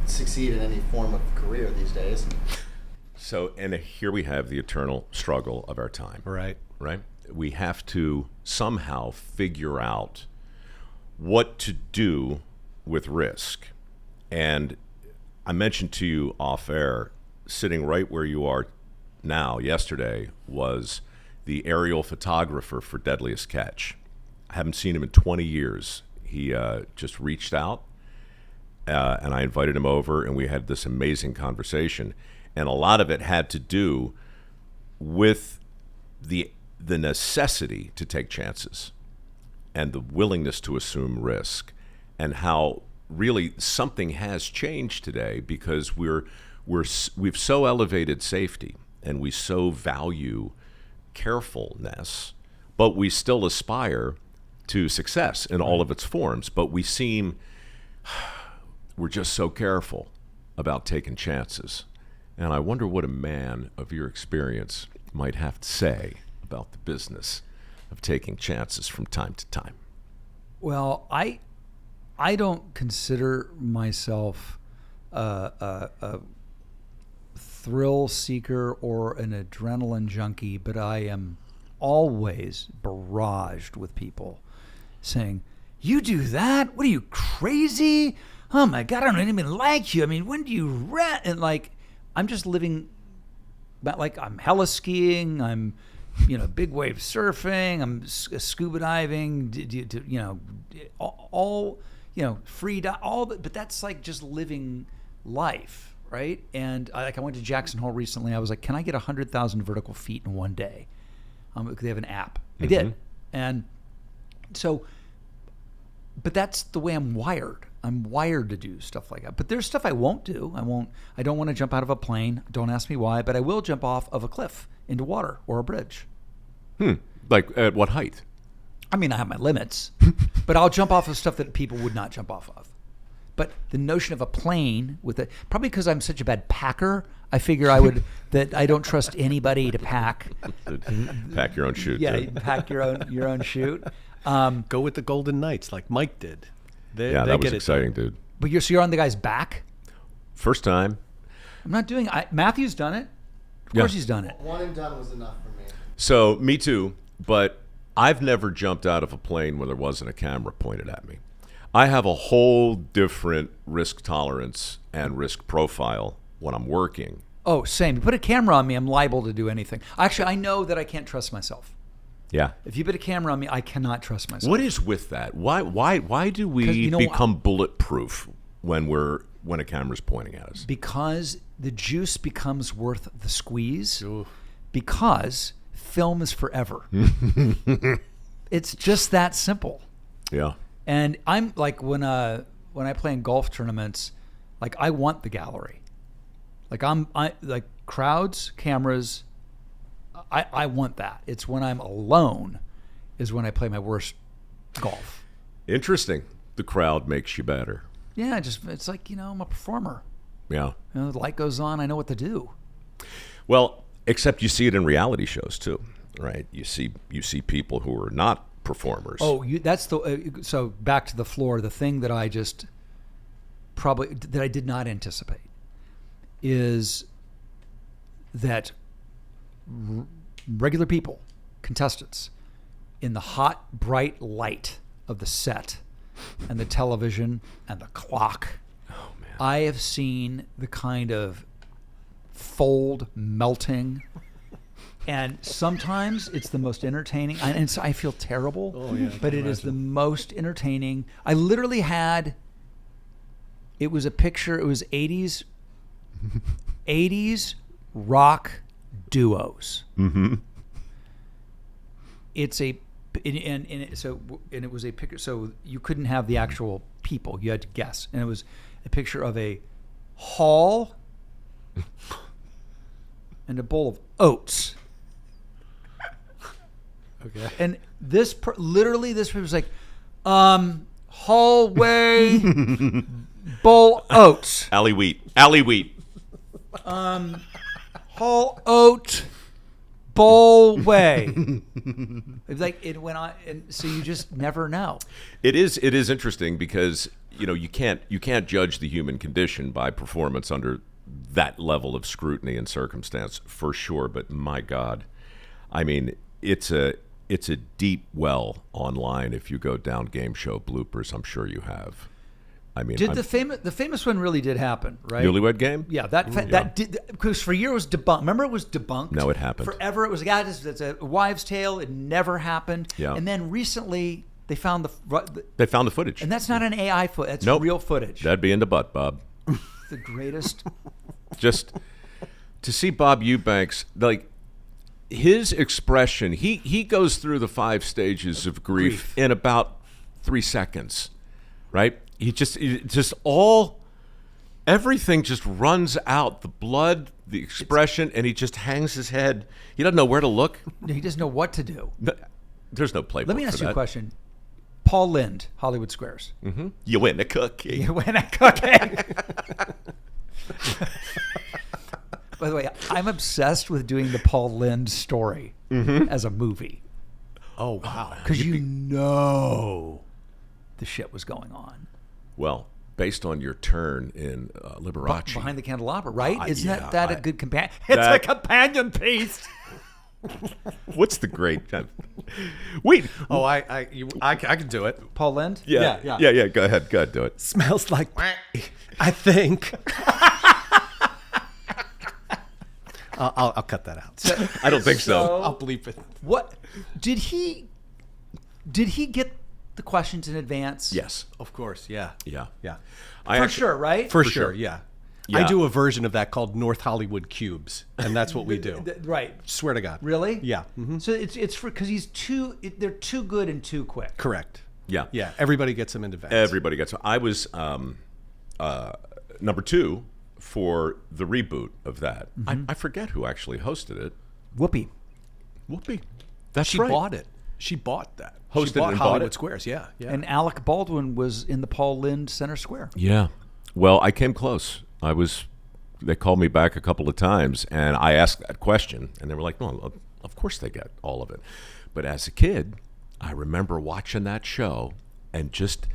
succeed in any form of career these days. So, and here we have the eternal struggle of our time. Right. Right? We have to somehow figure out what to do with risk. And I mentioned to you off air, sitting right where you are now, yesterday, was the aerial photographer for Deadliest Catch. I haven't seen him in 20 years. He just reached out, and I invited him over, and we had this amazing conversation. And a lot of it had to do with the necessity to take chances and the willingness to assume risk, and how really something has changed today because we've so elevated safety and we so value carefulness, but we still aspire to success in all of its forms. But we're just so careful about taking chances. And I wonder what a man of your experience might have to say about the business of taking chances from time to time. Well, I don't consider myself a thrill seeker or an adrenaline junkie, but I am always barraged with people saying, "You do that? What are you, crazy? Oh my God, I don't even like you. I mean, when do you rent?" And like, I'm just living, like I'm hella skiing, I'm, big wave surfing, I'm scuba diving, all, free dive, all that. But that's like just living life, right? And I went to Jackson Hole recently. I was like, can I get 100,000 vertical feet in one day? They have an app. I did. And so, but that's the way I'm wired. I'm wired to do stuff like that. But there's stuff I won't do. I don't want to jump out of a plane. Don't ask me why, but I will jump off of a cliff into water or a bridge. Like at what height? I mean, I have my limits, but I'll jump off of stuff that people would not jump off of. But the notion of a plane probably because I'm such a bad packer, I figure that I don't trust anybody to pack. Pack your own chute. Yeah, dude. pack your own chute. Go with the Golden Knights like Mike did. They That was get it exciting, done. dude. But you're on the guy's back? First time. I'm not doing it. Matthew's done it. Of course he's done it. One and done was enough for me. So, me too, but I've never jumped out of a plane where there wasn't a camera pointed at me. I have a whole different risk tolerance and risk profile when I'm working. Oh, same. You put a camera on me, I'm liable to do anything. Actually, I know that I can't trust myself. Yeah. If you put a camera on me, I cannot trust myself. What is with that? Why do we become bulletproof when a camera's pointing at us? Because the juice becomes worth the squeeze. Ooh. Because film is forever. It's just that simple. Yeah. And I'm like when I play in golf tournaments, like I want the gallery. Like I like crowds, cameras. I want that. It's when I'm alone is when I play my worst golf. Interesting. The crowd makes you better. Yeah, it's like, I'm a performer. Yeah. The light goes on, I know what to do. Well, except you see it in reality shows too, right? You see people who are not performers. Oh, that's so back to the floor. The thing that I just that I did not anticipate is that regular people, contestants, in the hot, bright light of the set and the television and the clock, I have seen the kind of fold melting. And sometimes it's the most entertaining. And so I feel terrible, but it is the most entertaining. I literally it was a picture, it was 80s rock duos. Mm-hmm. It was a picture, so you couldn't have the actual people, you had to guess. And it was a picture of a hall and a bowl of oats. Okay. And this was like, hallway bowl oats. Alley wheat. Hall oat bowl way. It's like it went on, and so you just never know. It is interesting because you can't judge the human condition by performance under that level of scrutiny and circumstance for sure. But my God, I mean, it's a deep well online. If you go down game show bloopers, I'm sure you have. I mean, the famous one really did happen, right? Newlywed Game? Yeah, that did, because for a year it was debunked. Remember, it was debunked. No, it happened. Forever, it was it's a wives' tale. It never happened. Yeah. And then recently they found the footage, and that's not an AI footage. That's Nope. real footage. That'd be in the butt, Bob. The greatest. Just to see Bob Eubanks, like his expression, he goes through the 5 stages of grief in about 3 seconds, right? Everything just runs out. The blood, the expression, and he just hangs his head. He doesn't know where to look. He doesn't know what to do. There's no playbook. Let me ask for you a that. question. Paul Lynde, Hollywood Squares. You win a cookie. You win a cookie. By the way, I'm obsessed with doing the Paul Lynde story as a movie. Oh, wow. Because you know the shit was going on. Well, based on your turn in Liberace. Behind the Candelabra, right? Isn't yeah, that a good companion? It's a companion piece. What's the great... Wait. Oh, I can do it. Paul Lynde? Yeah. Go ahead, do it. Smells like I think. I'll cut that out. I don't think so. I'll bleep it. What did he get the questions in advance? Yes. Of course, yeah. Yeah. For sure, right? For sure. sure, yeah. Yeah. I do a version of that called North Hollywood Cubes, and that's what we do. Right. Swear to God. Really? Yeah. So it's for because they're too good and too quick. Correct. Yeah. Yeah. Everybody gets them in advance. Everybody gets... I was number 2 for the reboot of that. I forget who actually hosted it. Whoopi. Whoopi. That's She right. bought it. She bought that. Hosted she bought and bought Hollywood it? Squares. Yeah. And Alec Baldwin was in the Paul Lynde Center Square. Yeah. Well, I came close. They called me back a couple of times, and I asked that question, and they were like, "No, of course they get all of it." But as a kid, I remember watching that show, and just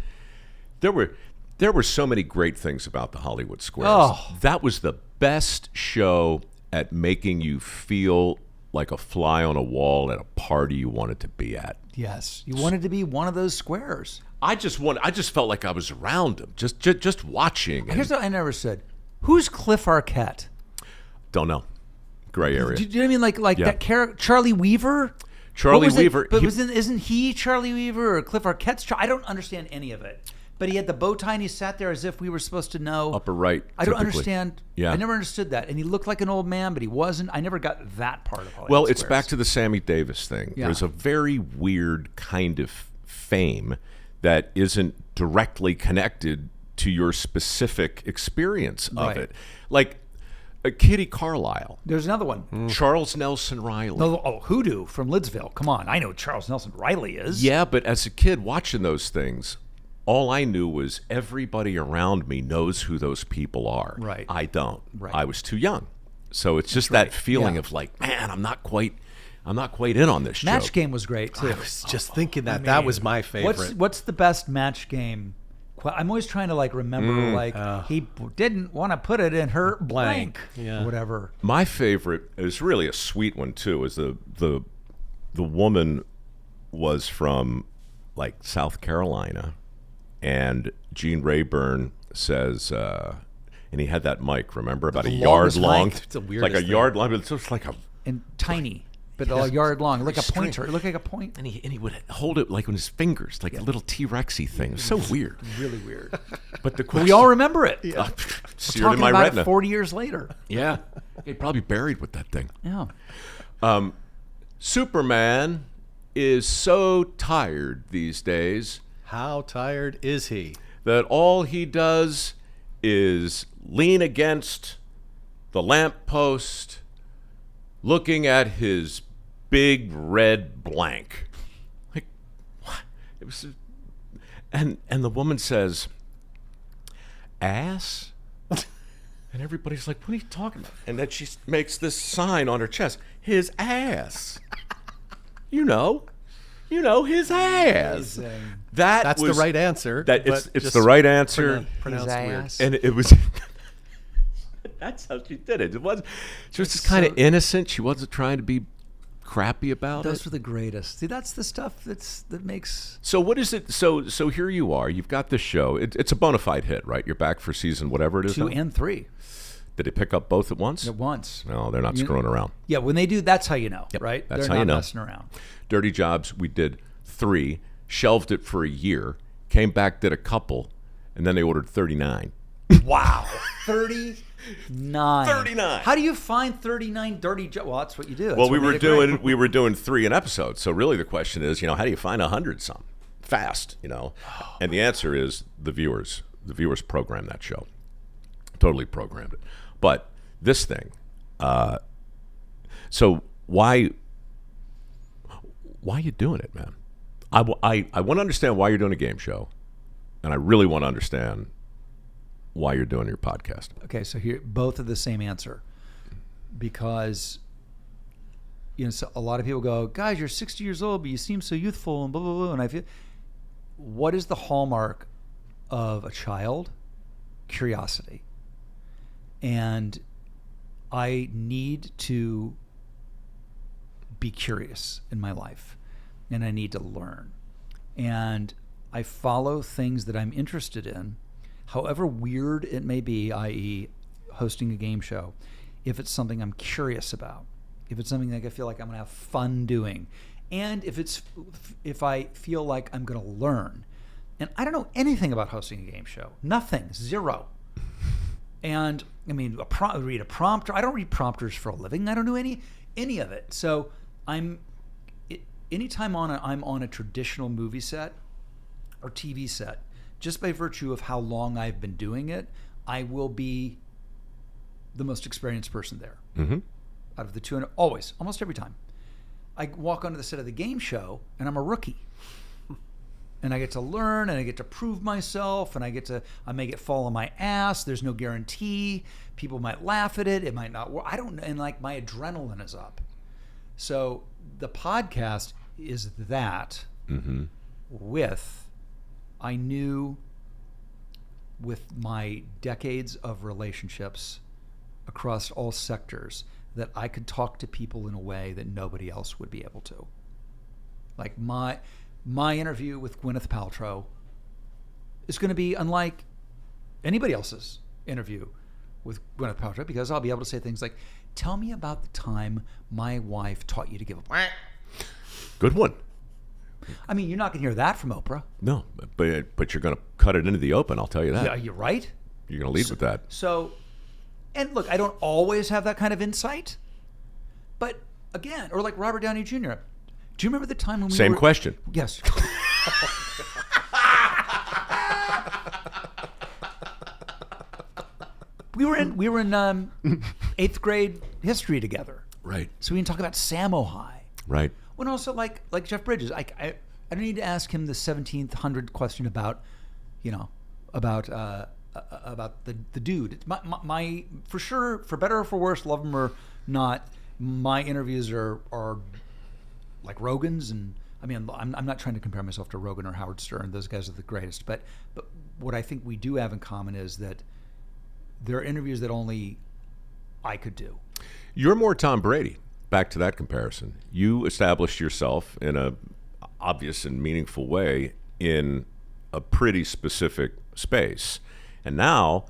there were so many great things about the Hollywood Squares. Oh. That was the best show at making you feel like a fly on a wall at a party you wanted to be at. Yes, you wanted to be one of those squares. I just felt like I was around them, just watching. Here's what I never said: who's Cliff Arquette? Don't know. Gray area. Do you know what I mean? Like Yeah. that character, Charlie Weaver. Charlie What was it? Weaver. But isn't he Charlie Weaver or Cliff Arquette's? I don't understand any of it. But he had the bow tie and he sat there as if we were supposed to know. Upper right. I don't typically. understand. Yeah. I never understood that. And he looked like an old man, but he wasn't. I never got that part of Hollywood Well, it's Squares. back to the Sammy Davis thing. Yeah. There's a very weird kind of fame that isn't directly connected to your specific experience of Right. it. Like Kitty Carlisle, There's another one. Charles Nelson Riley. Hoodoo from Lidsville. Come on, I know who Charles Nelson Riley is. Yeah, but as a kid watching those things, all I knew was everybody around me knows who those people are. Right. I don't. Right. I was too young. So it's just that feeling Yeah. of like, man, I'm not quite in on this Match joke. Game was great too. I was just thinking that was my favorite. What's the best Match Game? I'm always trying to like remember he didn't want to put it in her blank Yeah. or whatever. My favorite is really a sweet one too. Is the woman was from like South Carolina, and Gene Rayburn says, and he had that mic. Remember, about a yard longest long. mic. It's the like weirdest a thing. yard long. But it's just like a. And tiny, but a yard long, like a String. pointer. It looked like a point. And he would hold it like with his fingers, like a little T-Rexy thing. It was so weird. Really weird. But the But question, we all remember it. seared in Talking my about retina. it 40 years later. Yeah, he'd probably buried with that thing. Yeah. Superman is so tired these days How tired is he? that all he does is lean against the lamppost, looking at his big red blank. Like, what? It was, and the woman says, "Ass." And everybody's like, "What are you talking about?" And then she makes this sign on her chest, his ass. You know, his ass. That's the right answer. That but it's just the right answer. Pronounced His weird. ass. And it was that's how she did it. It was she was just kind of innocent. She wasn't trying to be crappy about Those it. were the greatest. See, that's the stuff that makes. So what is it? So here you are. You've got this show. It's a bona fide hit, right? You're back for season whatever it is. 2 now? and 3 Did they pick up both at once? at once. No, they're not screwing around. Yeah, when they do, that's how you know, right? that's They're how not you know. messing around. Dirty Jobs, we did 3, shelved it for a year, came back, did a couple, and then they ordered 39. Wow, 39. 39. How do you find 39 dirty jobs? Well, that's what you do. That's Well, what made it great. we were doing 3 an episode. So really, the question is, how do you find 100 some fast? And the answer is the viewers. The viewers programmed that show, totally programmed it. But this thing, so why are you doing it, man? I want to understand why you're doing a game show, and I really want to understand why you're doing your podcast. Okay, so here both are the same answer, because so a lot of people go, guys, you're 60 years old, but you seem so youthful and blah blah blah. And I feel, what is the hallmark of a child? Curiosity. And I need to be curious in my life, and I need to learn. And I follow things that I'm interested in, however weird it may be, i.e. hosting a game show. If it's something I'm curious about, if it's something like I feel like I'm going to have fun doing, and if I feel like I'm going to learn. And I don't know anything about hosting a game show. Nothing. Zero. And I mean, read a prompter. I don't read prompters for a living. I don't know any of it. So anytime I'm on a traditional movie set or TV set, just by virtue of how long I've been doing it, I will be the most experienced person there. Mm-hmm. Out of the 200, always, almost every time. I walk onto the set of the game show and I'm a rookie. And I get to learn, and I get to prove myself, and I may get fall on my ass. There's no guarantee. People might laugh at it. It might not work. I don't know. And like my adrenaline is up. So the podcast is that I knew with my decades of relationships across all sectors that I could talk to people in a way that nobody else would be able to. Like my interview with Gwyneth Paltrow is going to be unlike anybody else's interview with Gwyneth Paltrow, because I'll be able to say things like, tell me about the time my wife taught you to give a... Good one. I mean, you're not going to hear that from Oprah. No, but you're going to cut it into the open, I'll tell you that. Yeah, you're right. You're going to lead with that. So, and look, I don't always have that kind of insight, but again, or like Robert Downey Jr., do you remember the time when we Same question. Yes. we were in 8th grade history together. Right. So we can talk about Samo High. Right. When also like Jeff Bridges, I don't need to ask him the 1700 question about the dude. It's my for sure, for better or for worse, love him or not, my interviews are like Rogan's, and I mean, I'm not trying to compare myself to Rogan or Howard Stern. Those guys are the greatest. But what I think we do have in common is that there are interviews that only I could do. You're more Tom Brady. Back to that comparison. You established yourself in a obvious and meaningful way in a pretty specific space. And now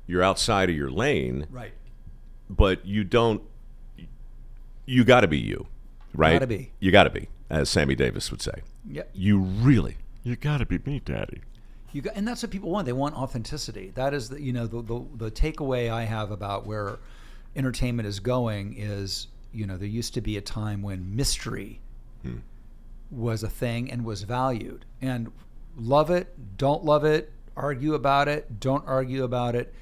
you're outside of your lane. Right. But you got to be you. Right? Gotta be. You got to be, as Sammy Davis would say. Yep. You got to be me, Daddy. And that's what people want. They want authenticity. That is the takeaway I have about where entertainment is going is, there used to be a time when mystery was a thing and was valued. And love it, don't love it, argue about it, don't argue about it.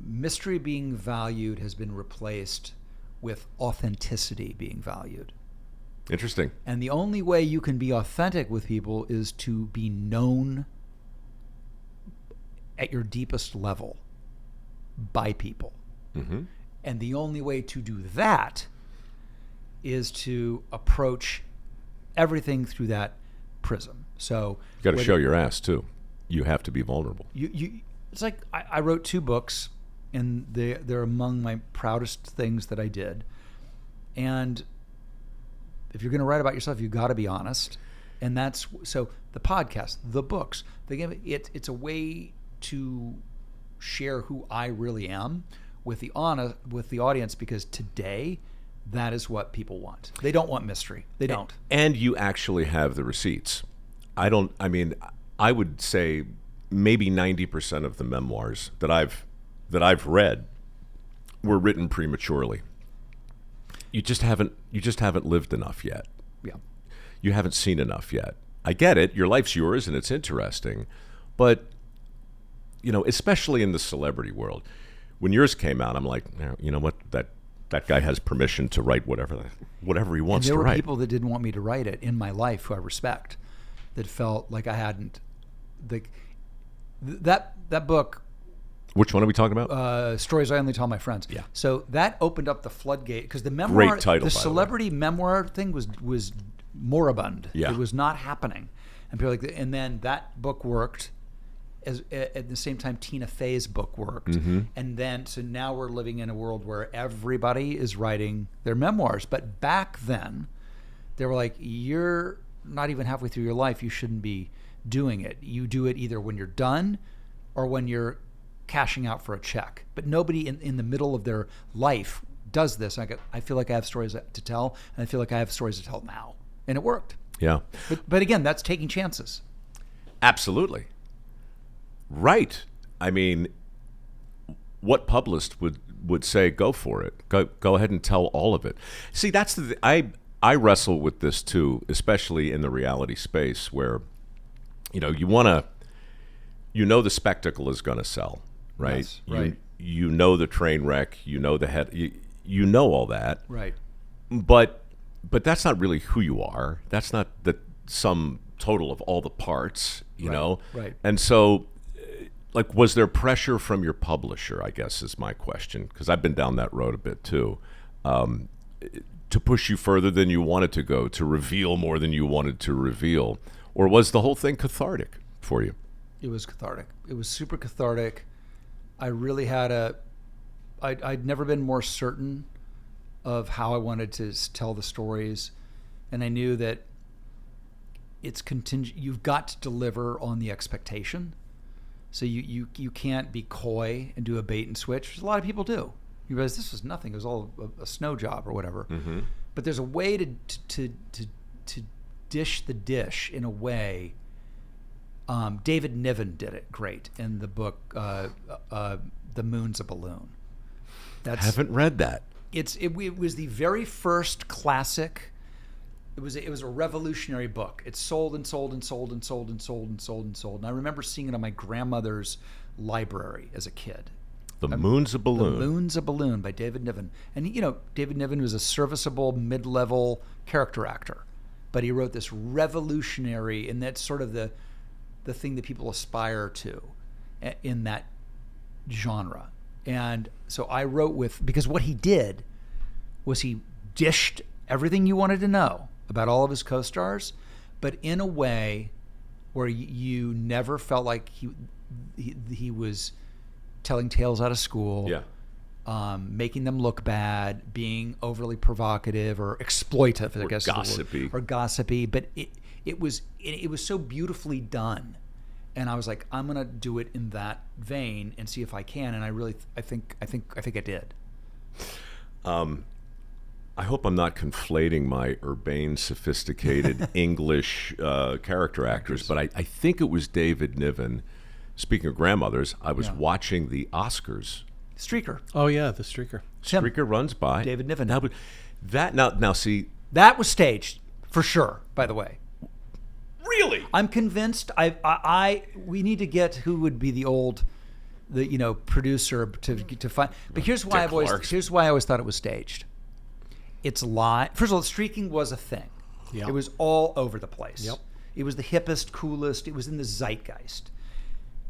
Mystery being valued has been replaced with authenticity being valued. Interesting. And the only way you can be authentic with people is to be known at your deepest level by people. Mm-hmm. And the only way to do that is to approach everything through that prism. So you got to show your ass too. You have to be vulnerable. It's like I wrote 2 books, and they're among my proudest things that I did. And if you're going to write about yourself, you got to be honest. And that's so the podcast, the books, it's a way to share who I really am with the audience, because today that is what people want. They don't want mystery. They don't. And you actually have the receipts. I would say maybe 90% of the memoirs that I've read were written prematurely. You just haven't lived enough yet. Yeah. You haven't seen enough yet. I get it. Your life's yours and it's interesting. But, especially in the celebrity world, when yours came out, I'm like, you know what? that guy has permission to write whatever he wants And there to were write. people that didn't want me to write it in my life who I respect, that felt like I hadn't. That book, Which one are we talking about? Stories I Only Tell My Friends. Yeah. So that opened up the floodgate, because the memoir, Great title, by the the way. celebrity memoir thing was moribund. Yeah. It was not happening, and people and then that book worked. At the same time, Tina Fey's book worked, and then so now we're living in a world where everybody is writing their memoirs. But back then, they were like, "You're not even halfway through your life. You shouldn't be doing it. You do it either when you're done, or when you're cashing out for a check." But nobody in the middle of their life does this. I feel like I have stories to tell, and I feel like I have stories to tell now, and it worked. Yeah. But again, that's taking chances. Absolutely. Right. I mean, what publicist would say, go for it. Go ahead and tell all of it. See, that's I wrestle with this too, especially in the reality space where, you know the spectacle is going to sell, right? Yes, right. You know the train wreck, you know the head, you know all that. Right. But that's not really who you are. That's not the sum total of all the parts, you know? Right. And so, like, was there pressure from your publisher, I guess is my question, because I've been down that road a bit too, to push you further than you wanted to go, to reveal more than you wanted to reveal? Or was the whole thing cathartic for you? It was cathartic. It was super cathartic. I really had I'd never been more certain of how I wanted to tell the stories. And I knew that it's contingent. You've got to deliver on the expectation. So you can't be coy and do a bait and switch, which a lot of people do. You realize this was nothing. It was all a snow job or whatever. Mm-hmm. But there's a way to dish the dish in a way. David Niven did it great in the book The Moon's a Balloon. Haven't read that. It was the very first classic. It was a revolutionary book. It sold and sold and sold and sold and sold and sold and sold. And I remember seeing it on my grandmother's library as a kid. The Moon's a Balloon. The Moon's a Balloon by David Niven. And David Niven was a serviceable mid-level character actor, but he wrote this revolutionary, and that's sort of the thing that people aspire to in that genre. And so I wrote because what he did was he dished everything you wanted to know about all of his co-stars, but in a way where you never felt like he was telling tales out of school, making them look bad, being overly provocative or exploitive, I guess, gossipy. Or gossipy. But it was so beautifully done, and I was like, I'm gonna do it in that vein and see if I can. And I think I did. I hope I'm not conflating my urbane, sophisticated English character actors, but I think it was David Niven. Speaking of grandmothers, I was watching the Oscars. Streaker. Oh yeah, the streaker. Streaker runs by. David Niven. Now see. That was staged for sure. By the way. Really? I'm convinced. We need to get who would be the producer to find. But here's why I always thought it was staged. It's live. First of all, streaking was a thing. Yep. It was all over the place. Yep. It was the hippest, coolest. It was in the zeitgeist.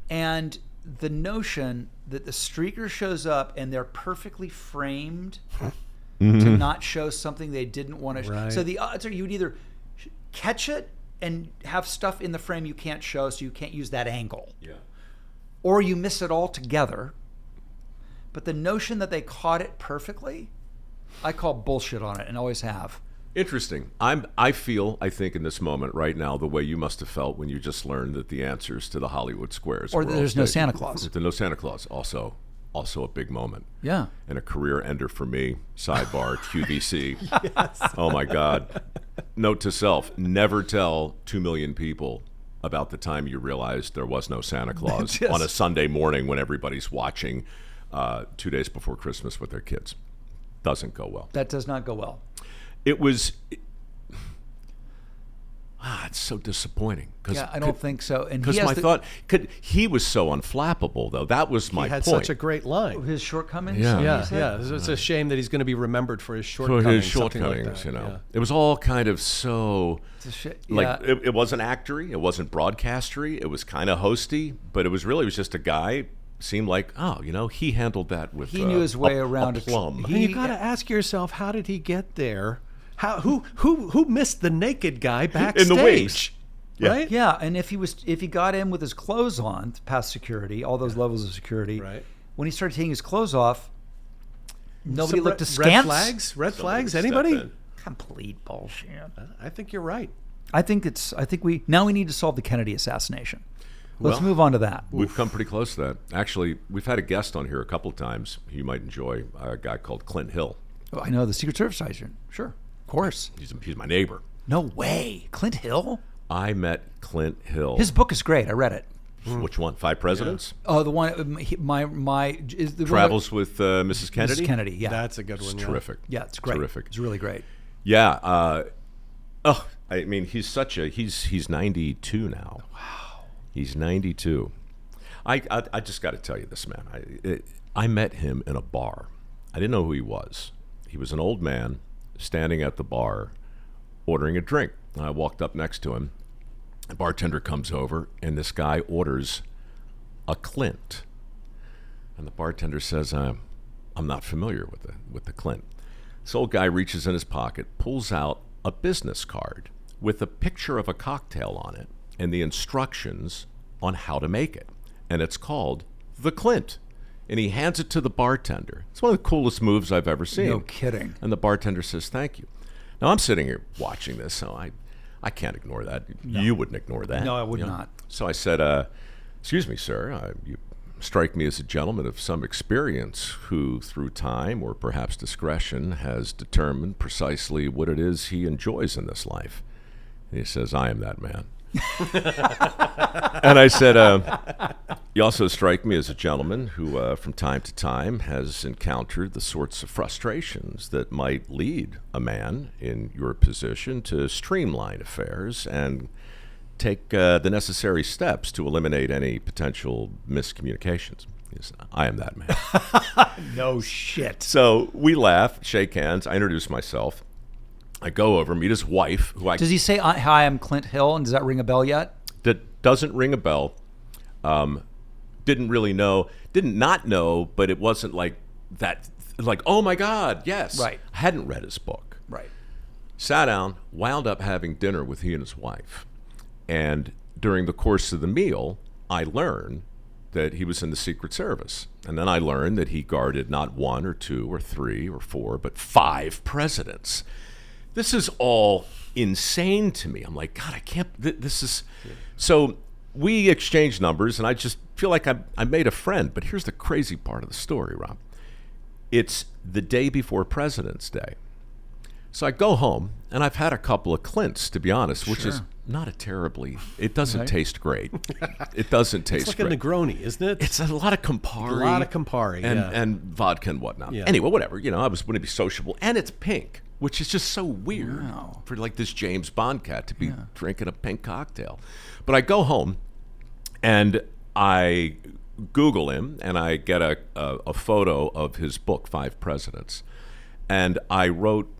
And the notion that the streaker shows up and they're perfectly framed to not show something they didn't want to. Right. So the odds are you would either catch it and have stuff in the frame you can't show, so you can't use that angle. Yeah. Or you miss it altogether. But the notion that they caught it perfectly, I call bullshit on it and always have. Interesting. I think in this moment right now the way you must have felt when you just learned that the answers to the Hollywood squares Or were there's all no staged. Santa Claus. There's no Santa Claus. Also a big moment. Yeah. And a career ender for me. Sidebar QVC. Yes. Oh my God. Note to self: never tell 2 million people about the time you realized there was no Santa Claus Yes. on a Sunday morning when everybody's watching 2 days before Christmas with their kids. Doesn't go well. That does not go well. It was it's so disappointing. Yeah, I don't think so. And Because my thought, he was so unflappable, though. That was my He had point. such a great line. his shortcomings. Yeah. Yeah. It's a shame that he's going to be remembered for his For shortcomings. his something like shortcomings, that. you know. It was all kind of so... Like, Yeah. it wasn't actory, it wasn't broadcastery, it was kind of hosty, but it was just a guy, seemed like, he handled that with He knew his way a around it. plum. And you got to ask yourself, how did he get there? Who missed the naked guy backstage? In the wings. Yeah. Right? Yeah, and if he got in with his clothes on, past security, all those levels of security, Right. when he started taking his clothes off, nobody Some looked askance. Red flags? Step Anybody? in. Complete bullshit. I think you're right. I think we need to solve the Kennedy assassination. Let's Well, move on to that. We've come pretty close to that. Actually, we've had a guest on here a couple of times. You might enjoy a guy called Clint Hill. Oh, I know the Secret Service agent. Sure, of course. He's my neighbor. No way, Clint Hill. I met Clint Hill. His book is great. I read it. Which one? Five Presidents? Oh, the one my is the Travels with Mrs. Kennedy? Mrs. Kennedy. Yeah, That's a good one. It's yeah. terrific. yeah, it's great. Terrific. It's really great. Yeah. I mean, he's 92 now. Wow. He's 92. I just got to tell you this, man. I met him in a bar. I didn't know who he was. He was an old man standing at the bar ordering a drink. I walked up next to him. The bartender comes over, and this guy orders a Clint. And the bartender says, I'm not familiar with the Clint. This old guy reaches in his pocket, pulls out a business card with a picture of a cocktail on it and the instructions on how to make it. And it's called the Clint. And he hands it to the bartender. It's one of the coolest moves I've ever seen. No kidding. And the bartender says, thank you. Now, I'm sitting here watching this, so I can't ignore that. You wouldn't ignore that. No, I would you know? not. So I said, excuse me, sir. You strike me as a gentleman of some experience who, through time or perhaps discretion, has determined precisely what it is he enjoys in this life. And he says, I am that man. And I said, you also strike me as a gentleman who, from time to time, has encountered the sorts of frustrations that might lead a man in your position to streamline affairs and take the necessary steps to eliminate any potential miscommunications. He said, I am that man. No shit. So we laugh, shake hands. I introduce myself. I go over, meet his wife, who Does he say, hi, I'm Clint Hill, and does that ring a bell yet? that doesn't ring a bell. Didn't not know, but it wasn't like that, like, oh my God, yes. Right. I hadn't read his book. Right. Sat down, wound up having dinner with he and his wife. And during the course of the meal, I learned that he was in the Secret Service. And then I learned that he guarded not one or two or three or four, but 5 presidents. This is all insane to me. I'm like, God, I can't, this is... So we exchanged numbers, and I just feel like I made a friend. But here's the crazy part of the story, Rob. It's the day before President's Day. So I go home, and I've had a couple of Clints, to be honest, which is not a terribly... It doesn't taste great. It doesn't taste It's like great. a Negroni, isn't it? It's a lot of Campari. A lot of Campari, yeah. And vodka and whatnot. Yeah. Anyway, whatever. I was going to be sociable. And it's pink, which is just so weird for like this James Bond cat to be drinking a pink cocktail. But I go home, and I Google him, and I get a photo of his book, 5 Presidents. And I wrote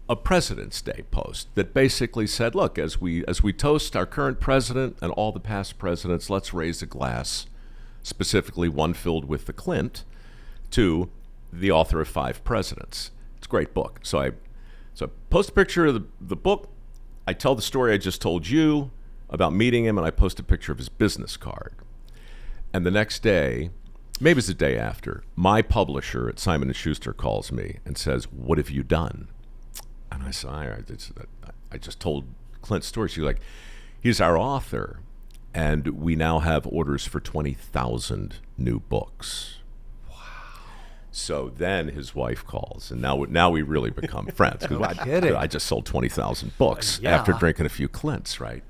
a President's Day post that basically said, look, as we toast our current president and all the past presidents, let's raise a glass, specifically one filled with the Clint, to the author of 5 Presidents. It's a great book. So I post a picture of the book. I tell the story I just told you about meeting him, and I post a picture of his business card. And the next day, maybe it's the day after, my publisher at Simon & Schuster calls me and says, what have you done? And I said, I just told Clint's story. She's like, he's our author, and we now have orders for 20,000 new books. Wow. So then his wife calls, and now we really become friends. I just sold 20,000 books after drinking a few Clints, right?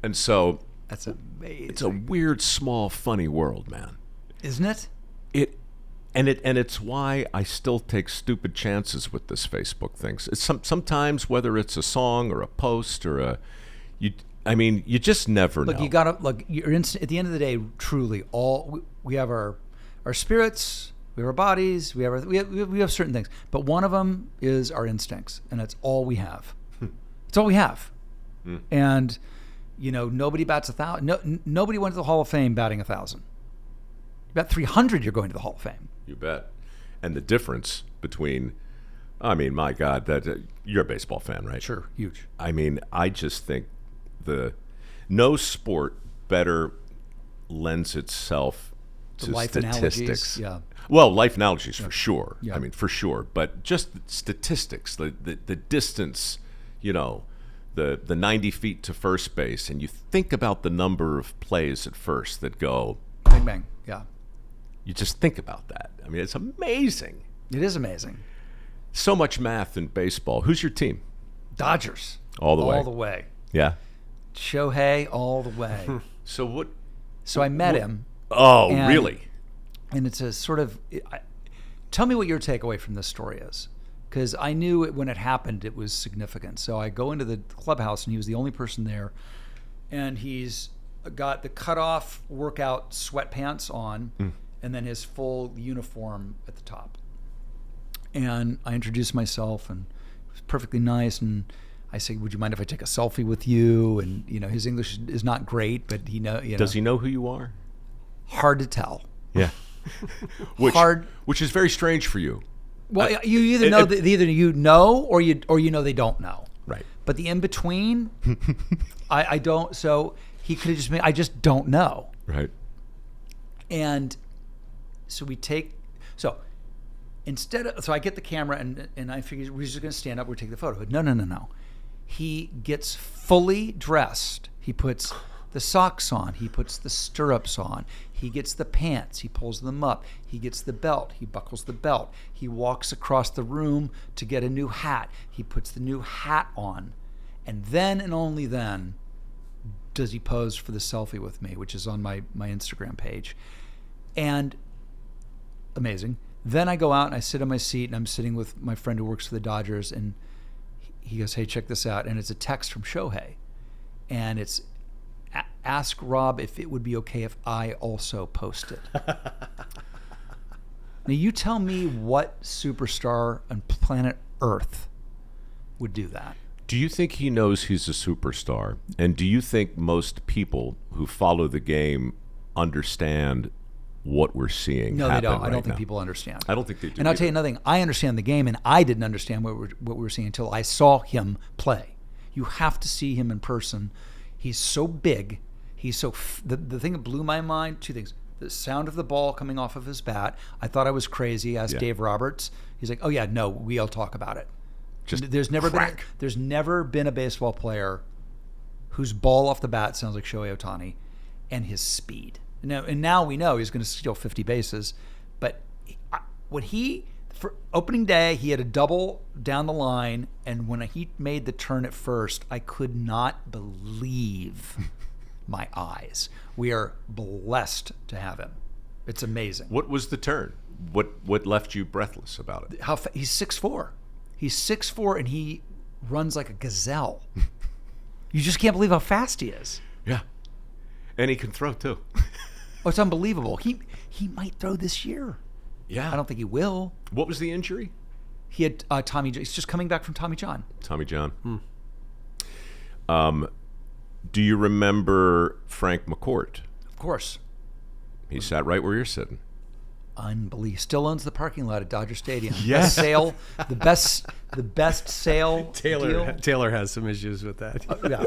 And so That's amazing. it's a weird, small, funny world, man. Isn't it? And it's why I still take stupid chances with this Facebook thing. It's sometimes, whether it's a song or a post or You just never Look, know. you gotta look. At the end of the day, truly, we have our spirits, we have our bodies, we have certain things, but one of them is our instincts, and that's all we have. It's all we have. And nobody bats 1,000. No, nobody went to the Hall of Fame batting 1,000. You bat 300, you're going to the Hall of Fame. You bet. And the difference between, my God, you're a baseball fan, right? Sure, huge. I just think no sport better lends itself to life statistics. Analogies, yeah. Well, life analogies for sure. Yeah. For sure. But just statistics, the distance, the 90 feet to first base, and you think about the number of plays at first that go Bang, bang. Yeah. You just think about that. It's amazing. It is amazing. So much math in baseball. Who's your team? Dodgers. All the way. All the way. Yeah. Shohei all the way. So what? So I met him. Oh, And- really? And it's a sort of, tell me what your takeaway from this story is. Because I knew when it happened, it was significant. So I go into the clubhouse, and he was the only person there. And he's got the cutoff workout sweatpants on, and then his full uniform at the top. And I introduced myself, and it was perfectly nice. And I say, "Would you mind if I take a selfie with you?" And his English is not great, but Does he know who you are? Hard to tell. Yeah. Which is very strange for you. Well, you either know either you know or you they don't know. Right. But the in between, I don't. So he could have just been, I just don't know. Right. And so so I get the camera and I figure we're just going to stand up. We're take the photo. No. He gets fully dressed. He puts the socks on. He puts the stirrups on. He gets the pants. He pulls them up. He gets the belt. He buckles the belt. He walks across the room to get a new hat. He puts the new hat on. And then and only then does he pose for the selfie with me, which is on my Instagram page. And amazing. Then I go out and I sit on my seat, and I'm sitting with my friend who works for the Dodgers, and he goes, "Hey, check this out." And it's a text from Shohei. And it's, "Ask Rob if it would be okay if I also posted." Now you tell me what superstar on planet Earth would do that. Do you think he knows he's a superstar? And do you think most people who follow the game understand what we're seeing? No, they don't. I right don't think now? people understand. I don't think they do. And I'll tell you either. another thing. I understand the game, and I didn't understand what we were seeing until I saw him play. You have to see him in person. He's so big. He's so the thing that blew my mind. Two things: the sound of the ball coming off of his bat. I thought I was crazy. I asked Dave Roberts. He's like, "Oh yeah, no, we'll talk about it." There's never been a baseball player whose ball off the bat sounds like Shohei Ohtani, and his speed. Now we know he's going to steal 50 bases, but for opening day, he had a double down the line, and when he made the turn at first, I could not believe my eyes. We are blessed to have him. It's amazing. What was the turn? What left you breathless about it? He's 6'4". He's 6'4", and he runs like a gazelle. You just can't believe how fast he is. Yeah. And he can throw too. Oh, it's unbelievable. He might throw this year. Yeah. I don't think he will. What was the injury? He had Tommy John. He's just coming back from Tommy John. Tommy John. Do you remember Frank McCourt? Of course. He sat right where you're sitting. Unbelievable. Still owns the parking lot at Dodger Stadium. Yes. The best sale deal. Taylor has some issues with that. Yeah.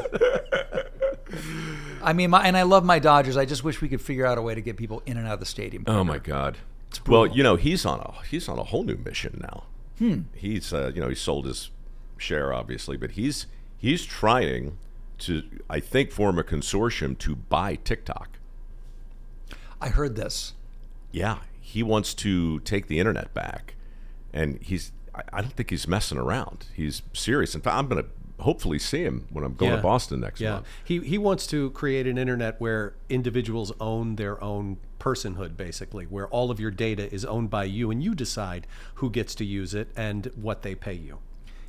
I mean, and I love my Dodgers. I just wish we could figure out a way to get people in and out of the stadium. Oh my God. Well, he's on a whole new mission now. He's he sold his share obviously, but he's trying to, I think, form a consortium to buy TikTok. I heard this. Yeah, he wants to take the internet back, and I don't think he's messing around. He's serious. In fact, I'm going to hopefully see him when I'm going to Boston next month. He wants to create an internet where individuals own their own personhood, basically, where all of your data is owned by you, and you decide who gets to use it and what they pay you.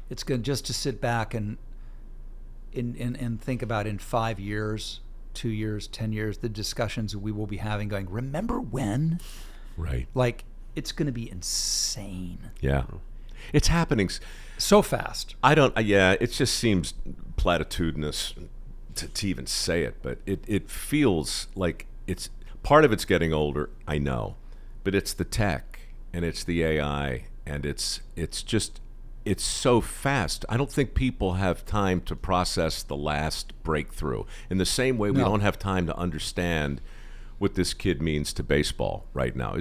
It's good just to sit back and and think about in 5 years, 2 years, 10 years, the discussions we will be having going, remember when? Right. Like, it's going to be insane. Yeah. It's happening. So fast. Yeah, it just seems platitudinous to even say it, but it feels like part of it's getting older, I know, but it's the tech and it's the AI and it's so fast. I don't think people have time to process the last breakthrough in the same way we don't have time to understand what this kid means to baseball right now.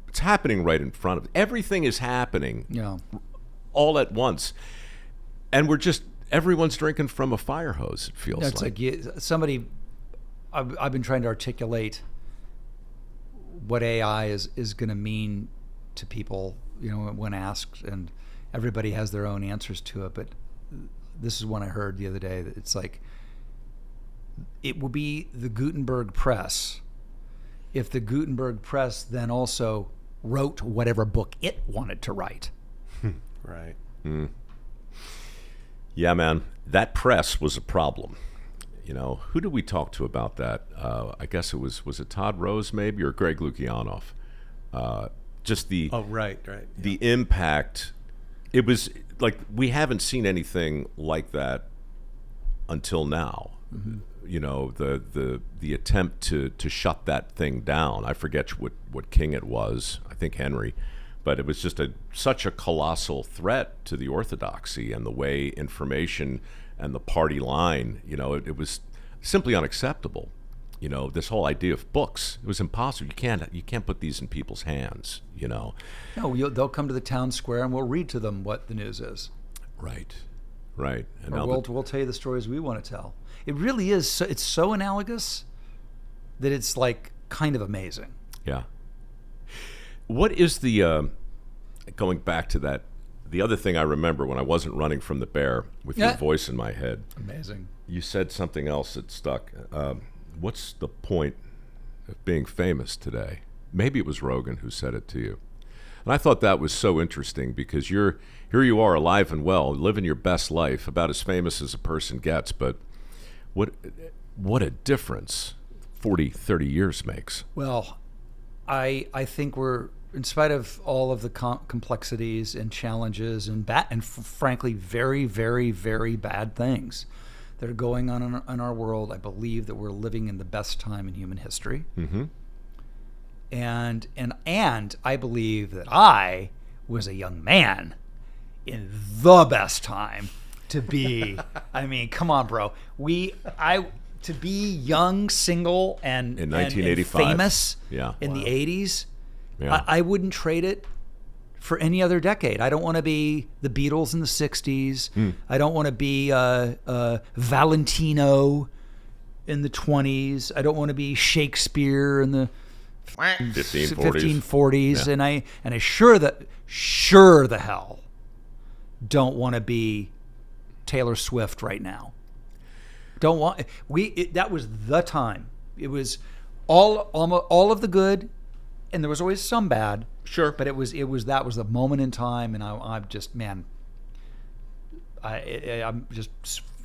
It's happening right in front of everything is happening all at once, and everyone's drinking from a fire hose. It feels it's like somebody. I've been trying to articulate what AI is going to mean to people, when asked, and everybody has their own answers to it. But this is one I heard the other day. That it's like it will be the Gutenberg press if the Gutenberg press then also wrote whatever book it wanted to write. Right. Mm. Yeah, man, that press was a problem. Who did we talk to about that? I guess it was it Todd Rose maybe, or Greg Lukianoff? Just the the impact. It was like we haven't seen anything like that until now. Mm-hmm. The attempt to shut that thing down. I forget what king it was. I think Henry. But it was just such a colossal threat to the orthodoxy and the way information and the party line, it was simply unacceptable. This whole idea of books, it was impossible. You can't put these in people's hands, No, they'll come to the town square and we'll read to them what the news is. Right. And or we'll tell you the stories we want to tell. It really is. It's so analogous that it's like kind of amazing. Yeah. What is going back to that, the other thing I remember when I wasn't running from the bear with your voice in my head. Amazing. You said something else that stuck. What's the point of being famous today? Maybe it was Rogan who said it to you. And I thought that was so interesting because here you are alive and well, living your best life, about as famous as a person gets, but what a difference 40, 30 years makes. Well, I think we're, in spite of all of the complexities and challenges and frankly, very, very, very bad things that are going on in our world, I believe that we're living in the best time in human history. Mm-hmm. And I believe that I was a young man in the best time to be. I mean, come on, bro. To be young, single, and in 1985, and famous in the 80s. Yeah. I wouldn't trade it for any other decade. I don't want to be the Beatles in the 60s. I don't want to be Valentino in the 20s. I don't want to be Shakespeare in the 1540s. Yeah. And I sure the hell don't want to be Taylor Swift right now. That was the time. It was all of the good. And there was always some bad, sure, but that was the moment in time, and I'm just I'm just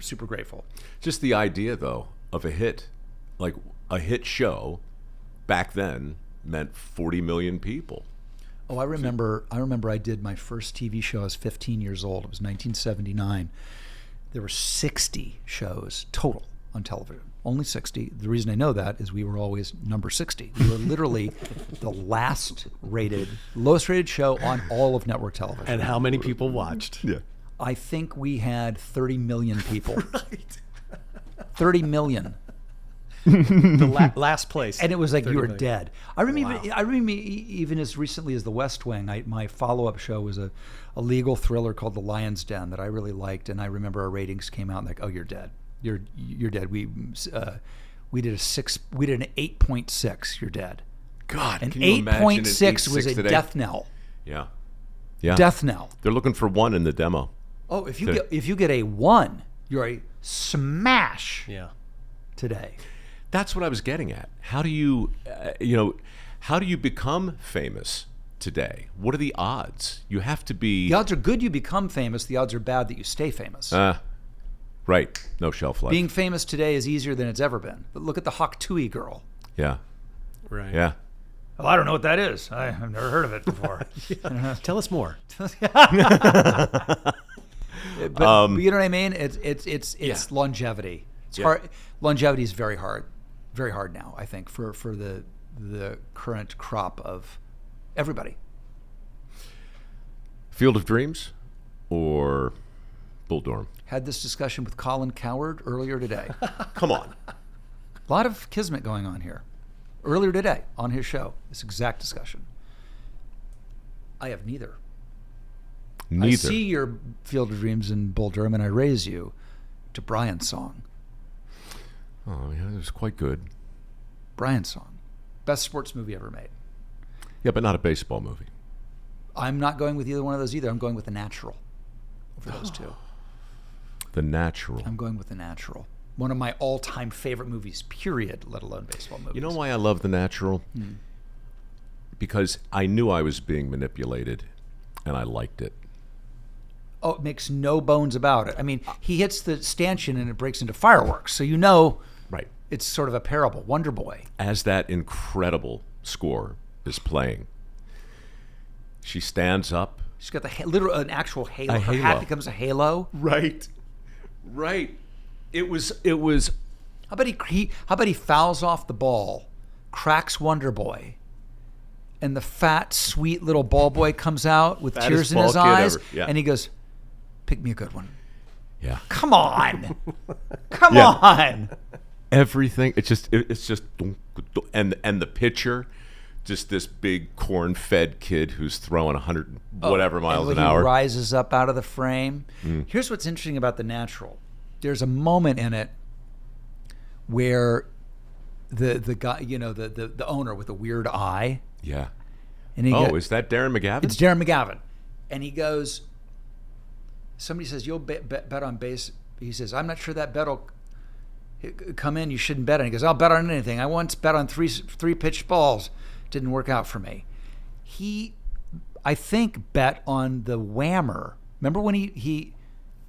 super grateful. Just the idea though of a hit, like a hit show, back then meant 40 million people. Oh, I remember I did my first TV show. I was 15 years old. It was 1979. There were 60 shows total on television. Only 60. The reason I know that is we were always number 60. We were literally the lowest rated show on all of network television. And how many people watched? Yeah. I think we had 30 million people. Right. 30 million. The last place. And it was like you were million. dead. I remember even as recently as The West Wing, my follow-up show was a legal thriller called The Lion's Den that I really liked, and I remember our ratings came out and like, oh, you're dead. You're dead. We did an 8.6. You're dead. God, an can you imagine 8.6 was a today? death knell. Yeah. Death knell. They're looking for 1 in the demo. Oh, if you get a 1, you're a smash. Yeah. Today. That's what I was getting at. How do you become famous today? What are the odds? You have to be. The odds are good you become famous. The odds are bad that you stay famous. Right. No shelf life. Being famous today is easier than it's ever been. But look at the Hawk Tui girl. Yeah. Right. Yeah. Oh, I don't know what that is. I've never heard of it before. Tell us more. But you know what I mean? It's longevity. It's hard. Longevity is very hard now. I think for the current crop of everybody. Field of Dreams or Bull Durham? Had this discussion with Colin Coward earlier today. Come on. A lot of kismet going on here. Earlier today on his show, this exact discussion. I have neither. Neither. I see your Field of Dreams and Bull Durham, and I raise you to Brian's song. Oh, yeah, it was quite good. Brian's song. Best sports movie ever made. Yeah, but not a baseball movie. I'm not going with either one of those either. I'm going with The Natural over those two. The Natural. I'm going with The Natural. One of my all-time favorite movies, period, let alone baseball movies. You know why I love The Natural? Because I knew I was being manipulated, and I liked it. Oh, it makes no bones about it. I mean, he hits the stanchion and it breaks into fireworks. So you know Right. it's sort of a parable. Wonder Boy. As that incredible score is playing, she stands up. She's got an actual halo. A Her halo. hat becomes a halo. Right. Right. It was. How about he fouls off the ball, cracks Wonder Boy, and the fat, sweet little ball boy comes out with Fattest tears in ball his kid ever. eyes, Yeah. and he goes, "Pick me a good one." Yeah. Come on, come Yeah. on. Everything. It's just. And the pitcher, just this big corn-fed kid who's throwing 100 whatever miles And an when hour. He rises up out of the frame. Here's what's interesting about The Natural. There's a moment in it where the guy, the owner with the weird eye, Yeah. and he Is that Darren McGavin? it's Darren McGavin, and he goes. Somebody says you'll bet on base. He says, "I'm not sure that bet will come in. You shouldn't bet on it." He goes, "I'll bet on anything. I once bet on three pitched balls. Didn't work out for me." He, I think, bet on the whammer. Remember when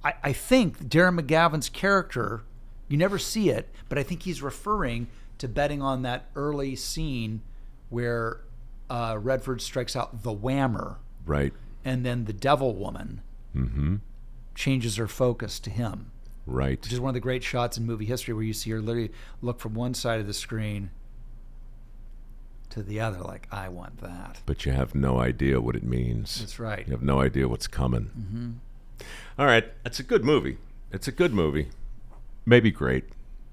I think Darren McGavin's character, you never see it, but I think he's referring to betting on that early scene where Redford strikes out the whammer, Right. and then the devil woman changes her focus to him, Right. which is one of the great shots in movie history where you see her literally look from one side of the screen to the other like, I want that. But you have no idea what it means. That's right. You have no idea what's coming. All right. It's a good movie. It's a good movie. Maybe great.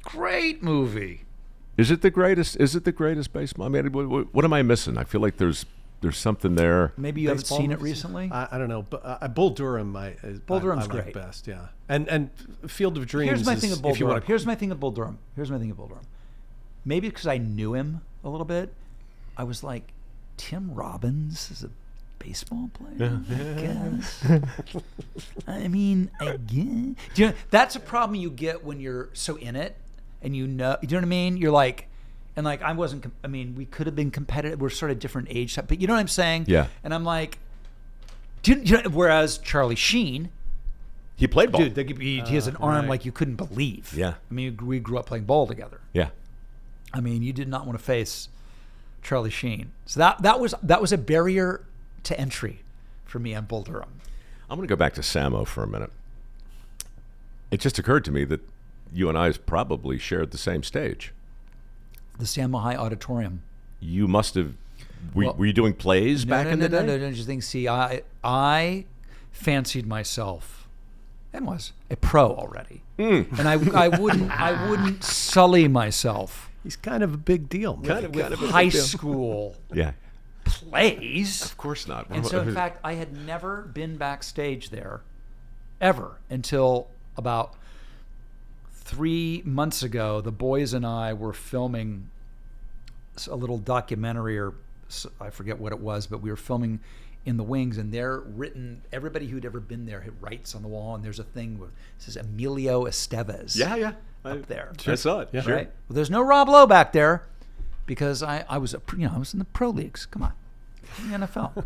Great movie. Is it the greatest? Is it the greatest baseball? I mean, what am I missing? I feel like there's something there. Maybe you haven't Baseball seen it movies? recently. I don't know, but Bull Durham, Bull Durham's I like great. best, yeah. And Field of Dreams. Here's my is, thing of Bull if you Durham. want to, Here's my thing of Bull Durham. Maybe because I knew him a little bit, I was like, Tim Robbins is a baseball player, I guess. I mean, I guess. That's a problem you get when you're so in it, and you know what I mean? You're like, and like I wasn't. I mean, we could have been competitive. We're sort of different age, but you know what I'm saying? Yeah. And I'm like, whereas Charlie Sheen. He played ball. Dude, he has an arm right. like you couldn't believe. Yeah. I mean, we grew up playing ball together. Yeah. I mean, you did not want to face Charlie Sheen. So that was a barrier to entry for me on Bull Durham. I'm going to go back to Samo for a minute. It just occurred to me that you and I probably shared the same stage. The Sam High Auditorium. You must have. Were you doing plays back in the day? No, just think. See, I fancied myself and was a pro already, and I wouldn't sully myself. he's kind of a big deal. Man. With high school Yeah. plays. Of course not. And so, in fact, I had never been backstage there, ever, until about 3 months ago. The boys and I were filming a little documentary, or I forget what it was, but we were filming in the wings, and they're written. Everybody who'd ever been there had writes on the wall, and there's a thing where it says Emilio Estevez. yeah. up there. I saw it. Yeah. Sure. Right? Well, there's no Rob Lowe back there because I was I was in the pro leagues. Come on, in the NFL.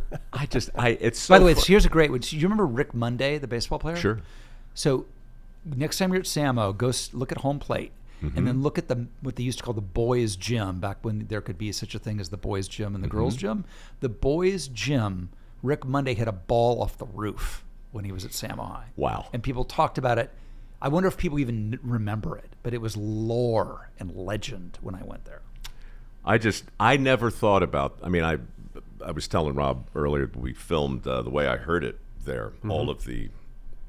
It's so By the way, fun. here's a great one. Do you remember Rick Monday, the baseball player? Sure. So next time you're at Samo, go look at home plate. And then look at what they used to call the boys' gym back when there could be such a thing as the boys' gym and the girls' gym. The boys' gym, Rick Monday hit a ball off the roof when he was at Samo High. Wow. And people talked about it. I wonder if people even remember it, but it was lore and legend when I went there. I never thought about, I mean, I was telling Rob earlier, we filmed The Way I Heard It there, all of the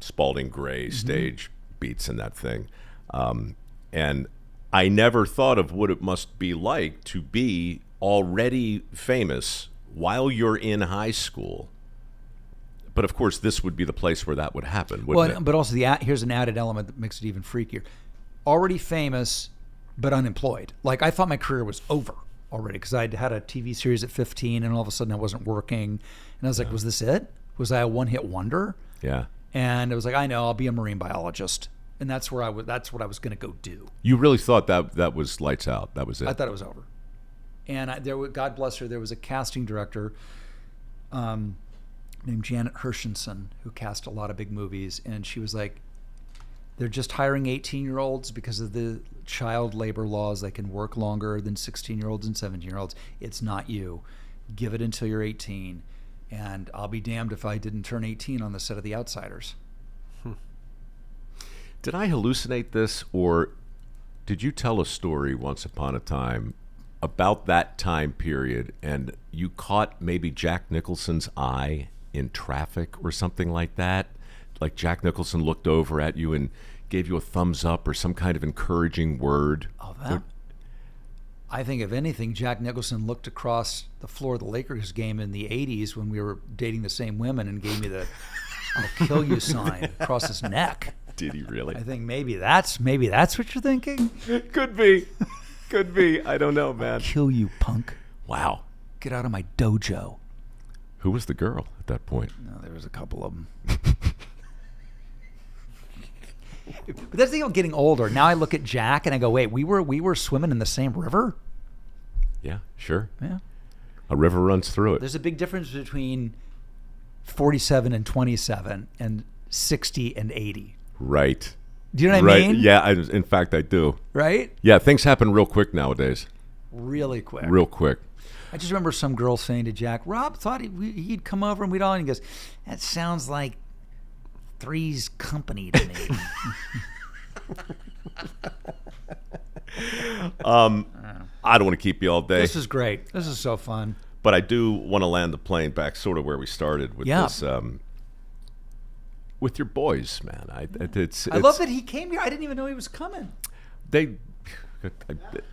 Spalding Gray stage beats in that thing. And I never thought of what it must be like to be already famous while you're in high school. But of course, this would be the place where that would happen, wouldn't it? But also here's an added element that makes it even freakier. Already famous, but unemployed. Like, I thought my career was over already because I'd had a TV series at 15 and all of a sudden I wasn't working. And I was like, was this it? Was I a one-hit wonder? Yeah. And it was like, I know, I'll be a marine biologist. And that's what I was going to go do. You really thought that was lights out. That was it. I thought it was over. And God bless her, there was a casting director named Janet Hershenson who cast a lot of big movies. And she was like, they're just hiring 18-year-olds because of the child labor laws. They can work longer than 16-year-olds and 17-year-olds. It's not you. Give it until you're 18. And I'll be damned if I didn't turn 18 on the set of The Outsiders. Did I hallucinate this, or did you tell a story once upon a time about that time period and you caught maybe Jack Nicholson's eye in traffic or something like that? Like Jack Nicholson looked over at you and gave you a thumbs up or some kind of encouraging word? Oh, that. I think, if anything, Jack Nicholson looked across the floor of the Lakers game in the 80s when we were dating the same women and gave me the I'll kill you sign across his neck. Did he really? I think maybe that's what you're thinking. Could be. Could be. I don't know, man. I'll kill you, punk. Wow. Get out of my dojo. Who was the girl at that point? No, there was a couple of them. But that's the thing of getting older. Now I look at Jack and I go, wait, we were swimming in the same river? Yeah, sure. Yeah. A river runs through it. There's a big difference between 47 and 27 and 60 and 80. Right. Do you know what I mean? Yeah, in fact, I do. Right? Yeah, things happen real quick nowadays. Really quick. Real quick. I just remember some girl saying to Jack, Rob thought he'd come over and we'd all, and he goes, that sounds like Three's Company to me. I don't want to keep you all day. This is great. This is so fun. But I do want to land the plane back sort of where we started with this. With your boys, man. I love that he came here. I didn't even know he was coming.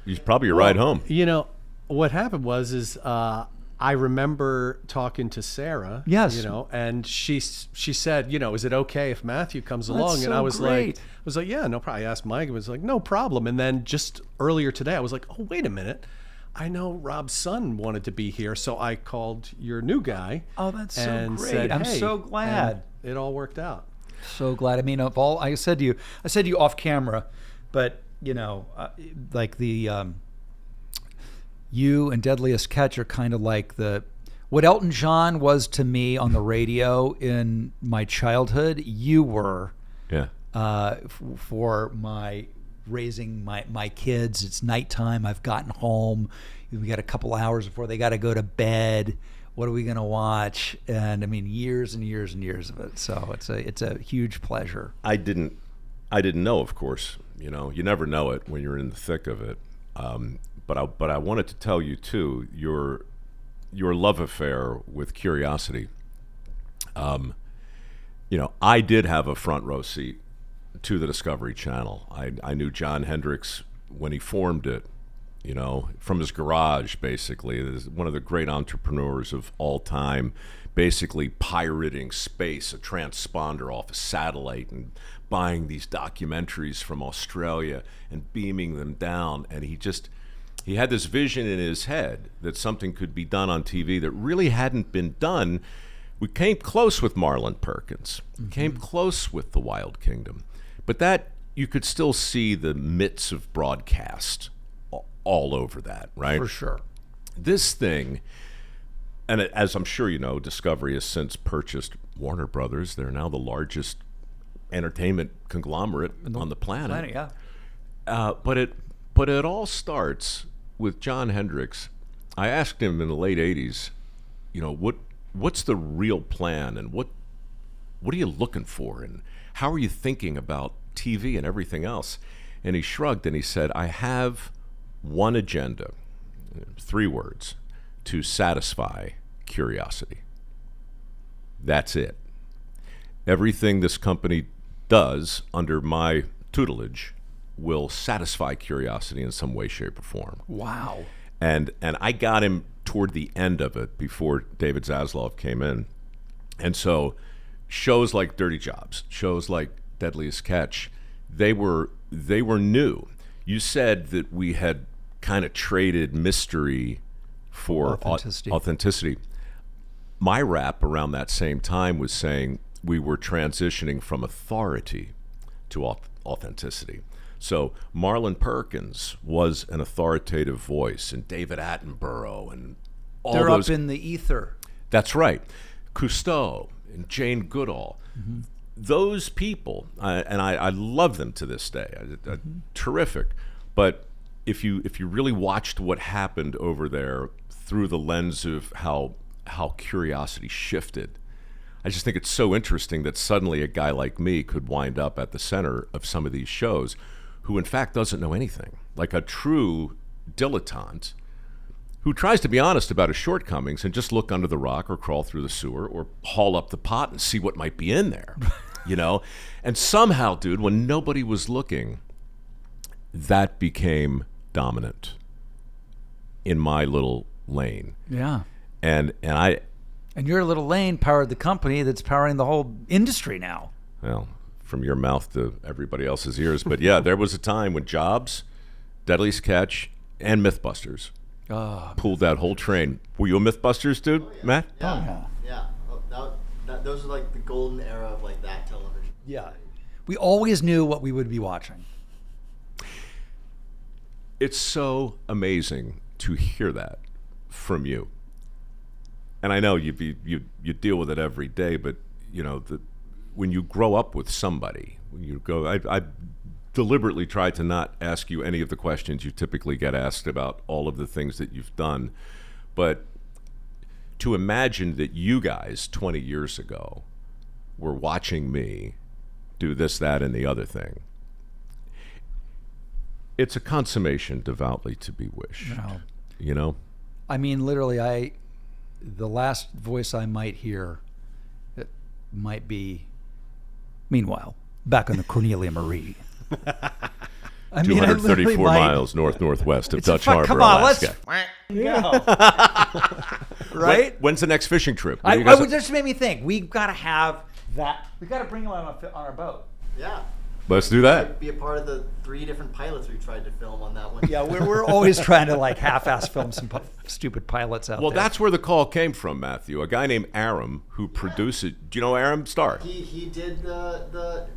He's probably your ride home. You know, what happened was I remember talking to Sarah. Yes. You know, and she said, you know, is it okay if Matthew comes That's along? so And I was great. like, yeah, no problem. I asked Mike. It was like, no problem. And then just earlier today, I was like, oh, wait a minute. I know Rob's son wanted to be here, so I called your new guy. Oh, that's so and great. said, I'm hey, so glad. and it all worked out. So glad. I mean, of all, I said to you off camera, but you know, like the you and Deadliest Catch are kind of like what Elton John was to me on the radio in my childhood. You were, for my raising my kids. It's nighttime. I've gotten home. We got a couple hours before they got to go to bed. What are we going to watch? And I mean, years and years and years of it. So it's a huge pleasure. I didn't know, of course. You know, you never know it when you're in the thick of it. But I wanted to tell you too, your love affair with Curiosity. You know, I did have a front row seat to the Discovery Channel. I knew John Hendricks when he formed it. You know, from his garage, basically. One of the great entrepreneurs of all time, basically pirating space, a transponder off a satellite, and buying these documentaries from Australia and beaming them down. And he had this vision in his head that something could be done on TV that really hadn't been done. We came close with Marlon Perkins, came close with The Wild Kingdom, but that you could still see the mitts of broadcast all over that, right? For sure. This thing, and as I'm sure you know, Discovery has since purchased Warner Brothers. They're now the largest entertainment conglomerate on the planet. Yeah. But it all starts with Jon Hendricks. I asked him in the late '80s, what's the real plan, and what are you looking for, and how are you thinking about TV and everything else? And he shrugged and he said, I have one agenda, 3 words, to satisfy curiosity. That's it. Everything this company does under my tutelage will satisfy curiosity in some way, shape, or form. Wow. And I got him toward the end of it before David Zaslav came in. And so shows like Dirty Jobs, shows like Deadliest Catch, they were new. You said that we had kind of traded mystery for authenticity. My rap around that same time was saying we were transitioning from authority to authenticity. So Marlon Perkins was an authoritative voice, and David Attenborough, and all They're those. up in the ether. That's right. Cousteau and Jane Goodall. Mm-hmm. Those people, and I love them to this day. Terrific. But if you really watched what happened over there through the lens of how curiosity shifted, I just think it's so interesting that suddenly a guy like me could wind up at the center of some of these shows, who in fact doesn't know anything, like a true dilettante who tries to be honest about his shortcomings and just look under the rock or crawl through the sewer or haul up the pot and see what might be in there, And somehow, dude, when nobody was looking, that became dominant in my little lane. Yeah. And your little lane powered the company that's powering the whole industry now. Well, from your mouth to everybody else's ears. But yeah, there was a time when Jobs, Deadliest Catch, and Mythbusters pulled that whole train. Were you a Mythbusters dude, Matt? Yeah. Those are like the golden era of like that television. Yeah. We always knew what we would be watching. It's so amazing to hear that from you. And I know you deal with it every day, but when you grow up with somebody, when you go, I deliberately try to not ask you any of the questions you typically get asked about all of the things that you've done, but to imagine that you guys 20 years ago were watching me do this, that, and the other thing, it's a consummation devoutly to be wished. No. I mean, literally, the last voice I might hear, it might be, meanwhile, back on the Cornelia Marie. 234 miles northwest of Dutch Harbor, come on, Alaska. Right? When's the next fishing trip? It just made me think. We've got to have that. We've got to bring them on our boat. Yeah. Let's do that. Be a part of the 3 different pilots we tried to film on that one. Yeah, we're always trying to like half-ass film some stupid pilots out there. Well, that's where the call came from, Matthew. A guy named Aram who produced it. Do you know Aram Starr? He did the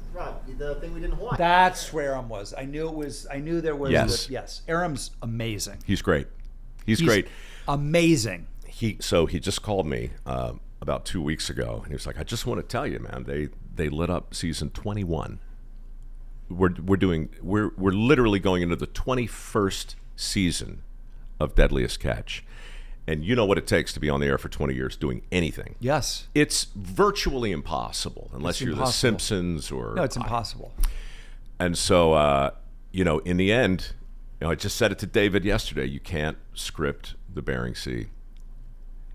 thing we did in Hawaii. That's where Aram was. I knew there was. Yes. Yes. Aram's amazing. He's great. He's great. Amazing. He just called me about 2 weeks ago, and he was like, "I just want to tell you, man, they lit up season 21. We're literally going into the 21st season of Deadliest Catch, and you know what it takes to be on the air for 20 years doing anything. Yes, it's virtually impossible unless you're the Simpsons or no, it's impossible. And so, in the end, I just said it to David yesterday. You can't script the Bering Sea.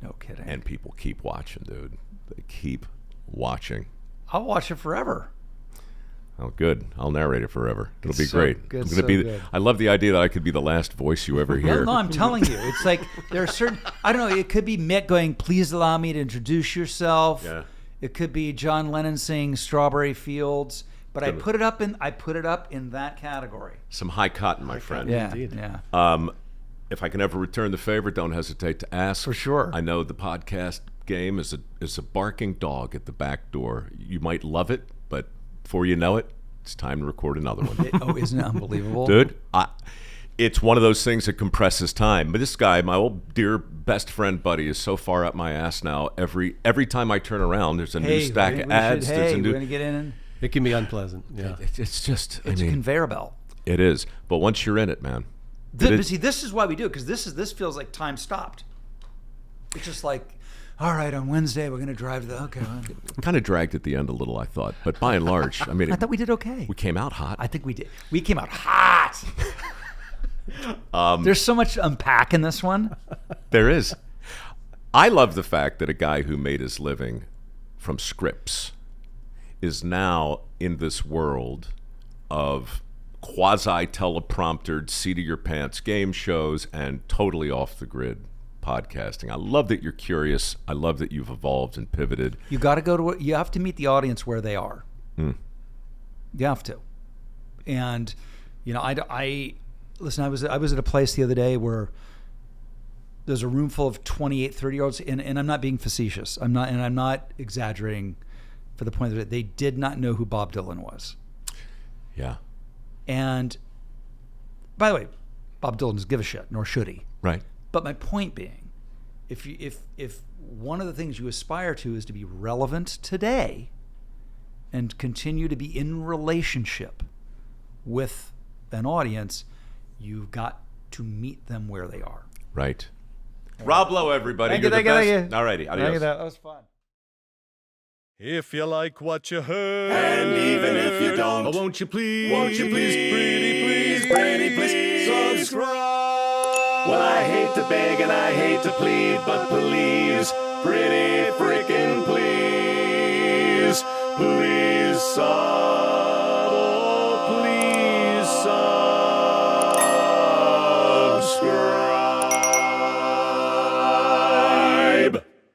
No kidding. And people keep watching, dude. They keep watching. I'll watch it forever. Oh, good. I'll narrate it forever. It'll be so great. good, I'm so good. I love the idea that I could be the last voice you ever hear. No, I'm telling you. It's like there are certain, I don't know, it could be Mick going, please allow me to introduce yourself. Yeah. It could be John Lennon saying Strawberry Fields. But I put it up in that category. Some high cotton, my friend. Yeah. Indeed. Yeah. If I can ever return the favor, don't hesitate to ask. For sure. I know the podcast game is a barking dog at the back door. You might love it, but before you know it, it's time to record another one. Isn't it unbelievable? Dude, it's one of those things that compresses time. But this guy, my old dear best friend buddy, is so far up my ass now. Every time I turn around, there's a new stack of ads. We're going to get in. It can be unpleasant. Yeah. It's just, It's a conveyor belt. it is. But once you're in it, man. But see, this is why we do it, because this feels like time stopped. It's just like, all right, on Wednesday we're gonna drive to the Kind of dragged at the end a little, I thought. But by and large, I mean, I thought we did okay. we came out hot. I think we did. We came out hot. There's so much to unpack in this one. There is. I love the fact that a guy who made his living from scripts is now in this world of quasi-telepromptered, seat-of-your-pants game shows and totally off-the-grid podcasting. I love that you're curious. I love that you've evolved and pivoted. You got to go to. You have to meet the audience where they are. You have to. And I listen. I was at a place the other day where there's a room full of 28, 30-year-olds, and I'm not being facetious. I'm not exaggerating for the point that they did not know who Bob Dylan was. Yeah. And by the way, Bob Dylan doesn't give a shit, nor should he. Right. But my point being, if one of the things you aspire to is to be relevant today and continue to be in relationship with an audience, you've got to meet them where they are. Right. Rob Lowe, everybody. Thank You're you, the thank you, best. thank you. All righty. Adios. That was fun. If you like what you heard, And even if you don't, won't you please, pretty please, subscribe? well, I hate to beg and I hate to plead, but please, pretty freaking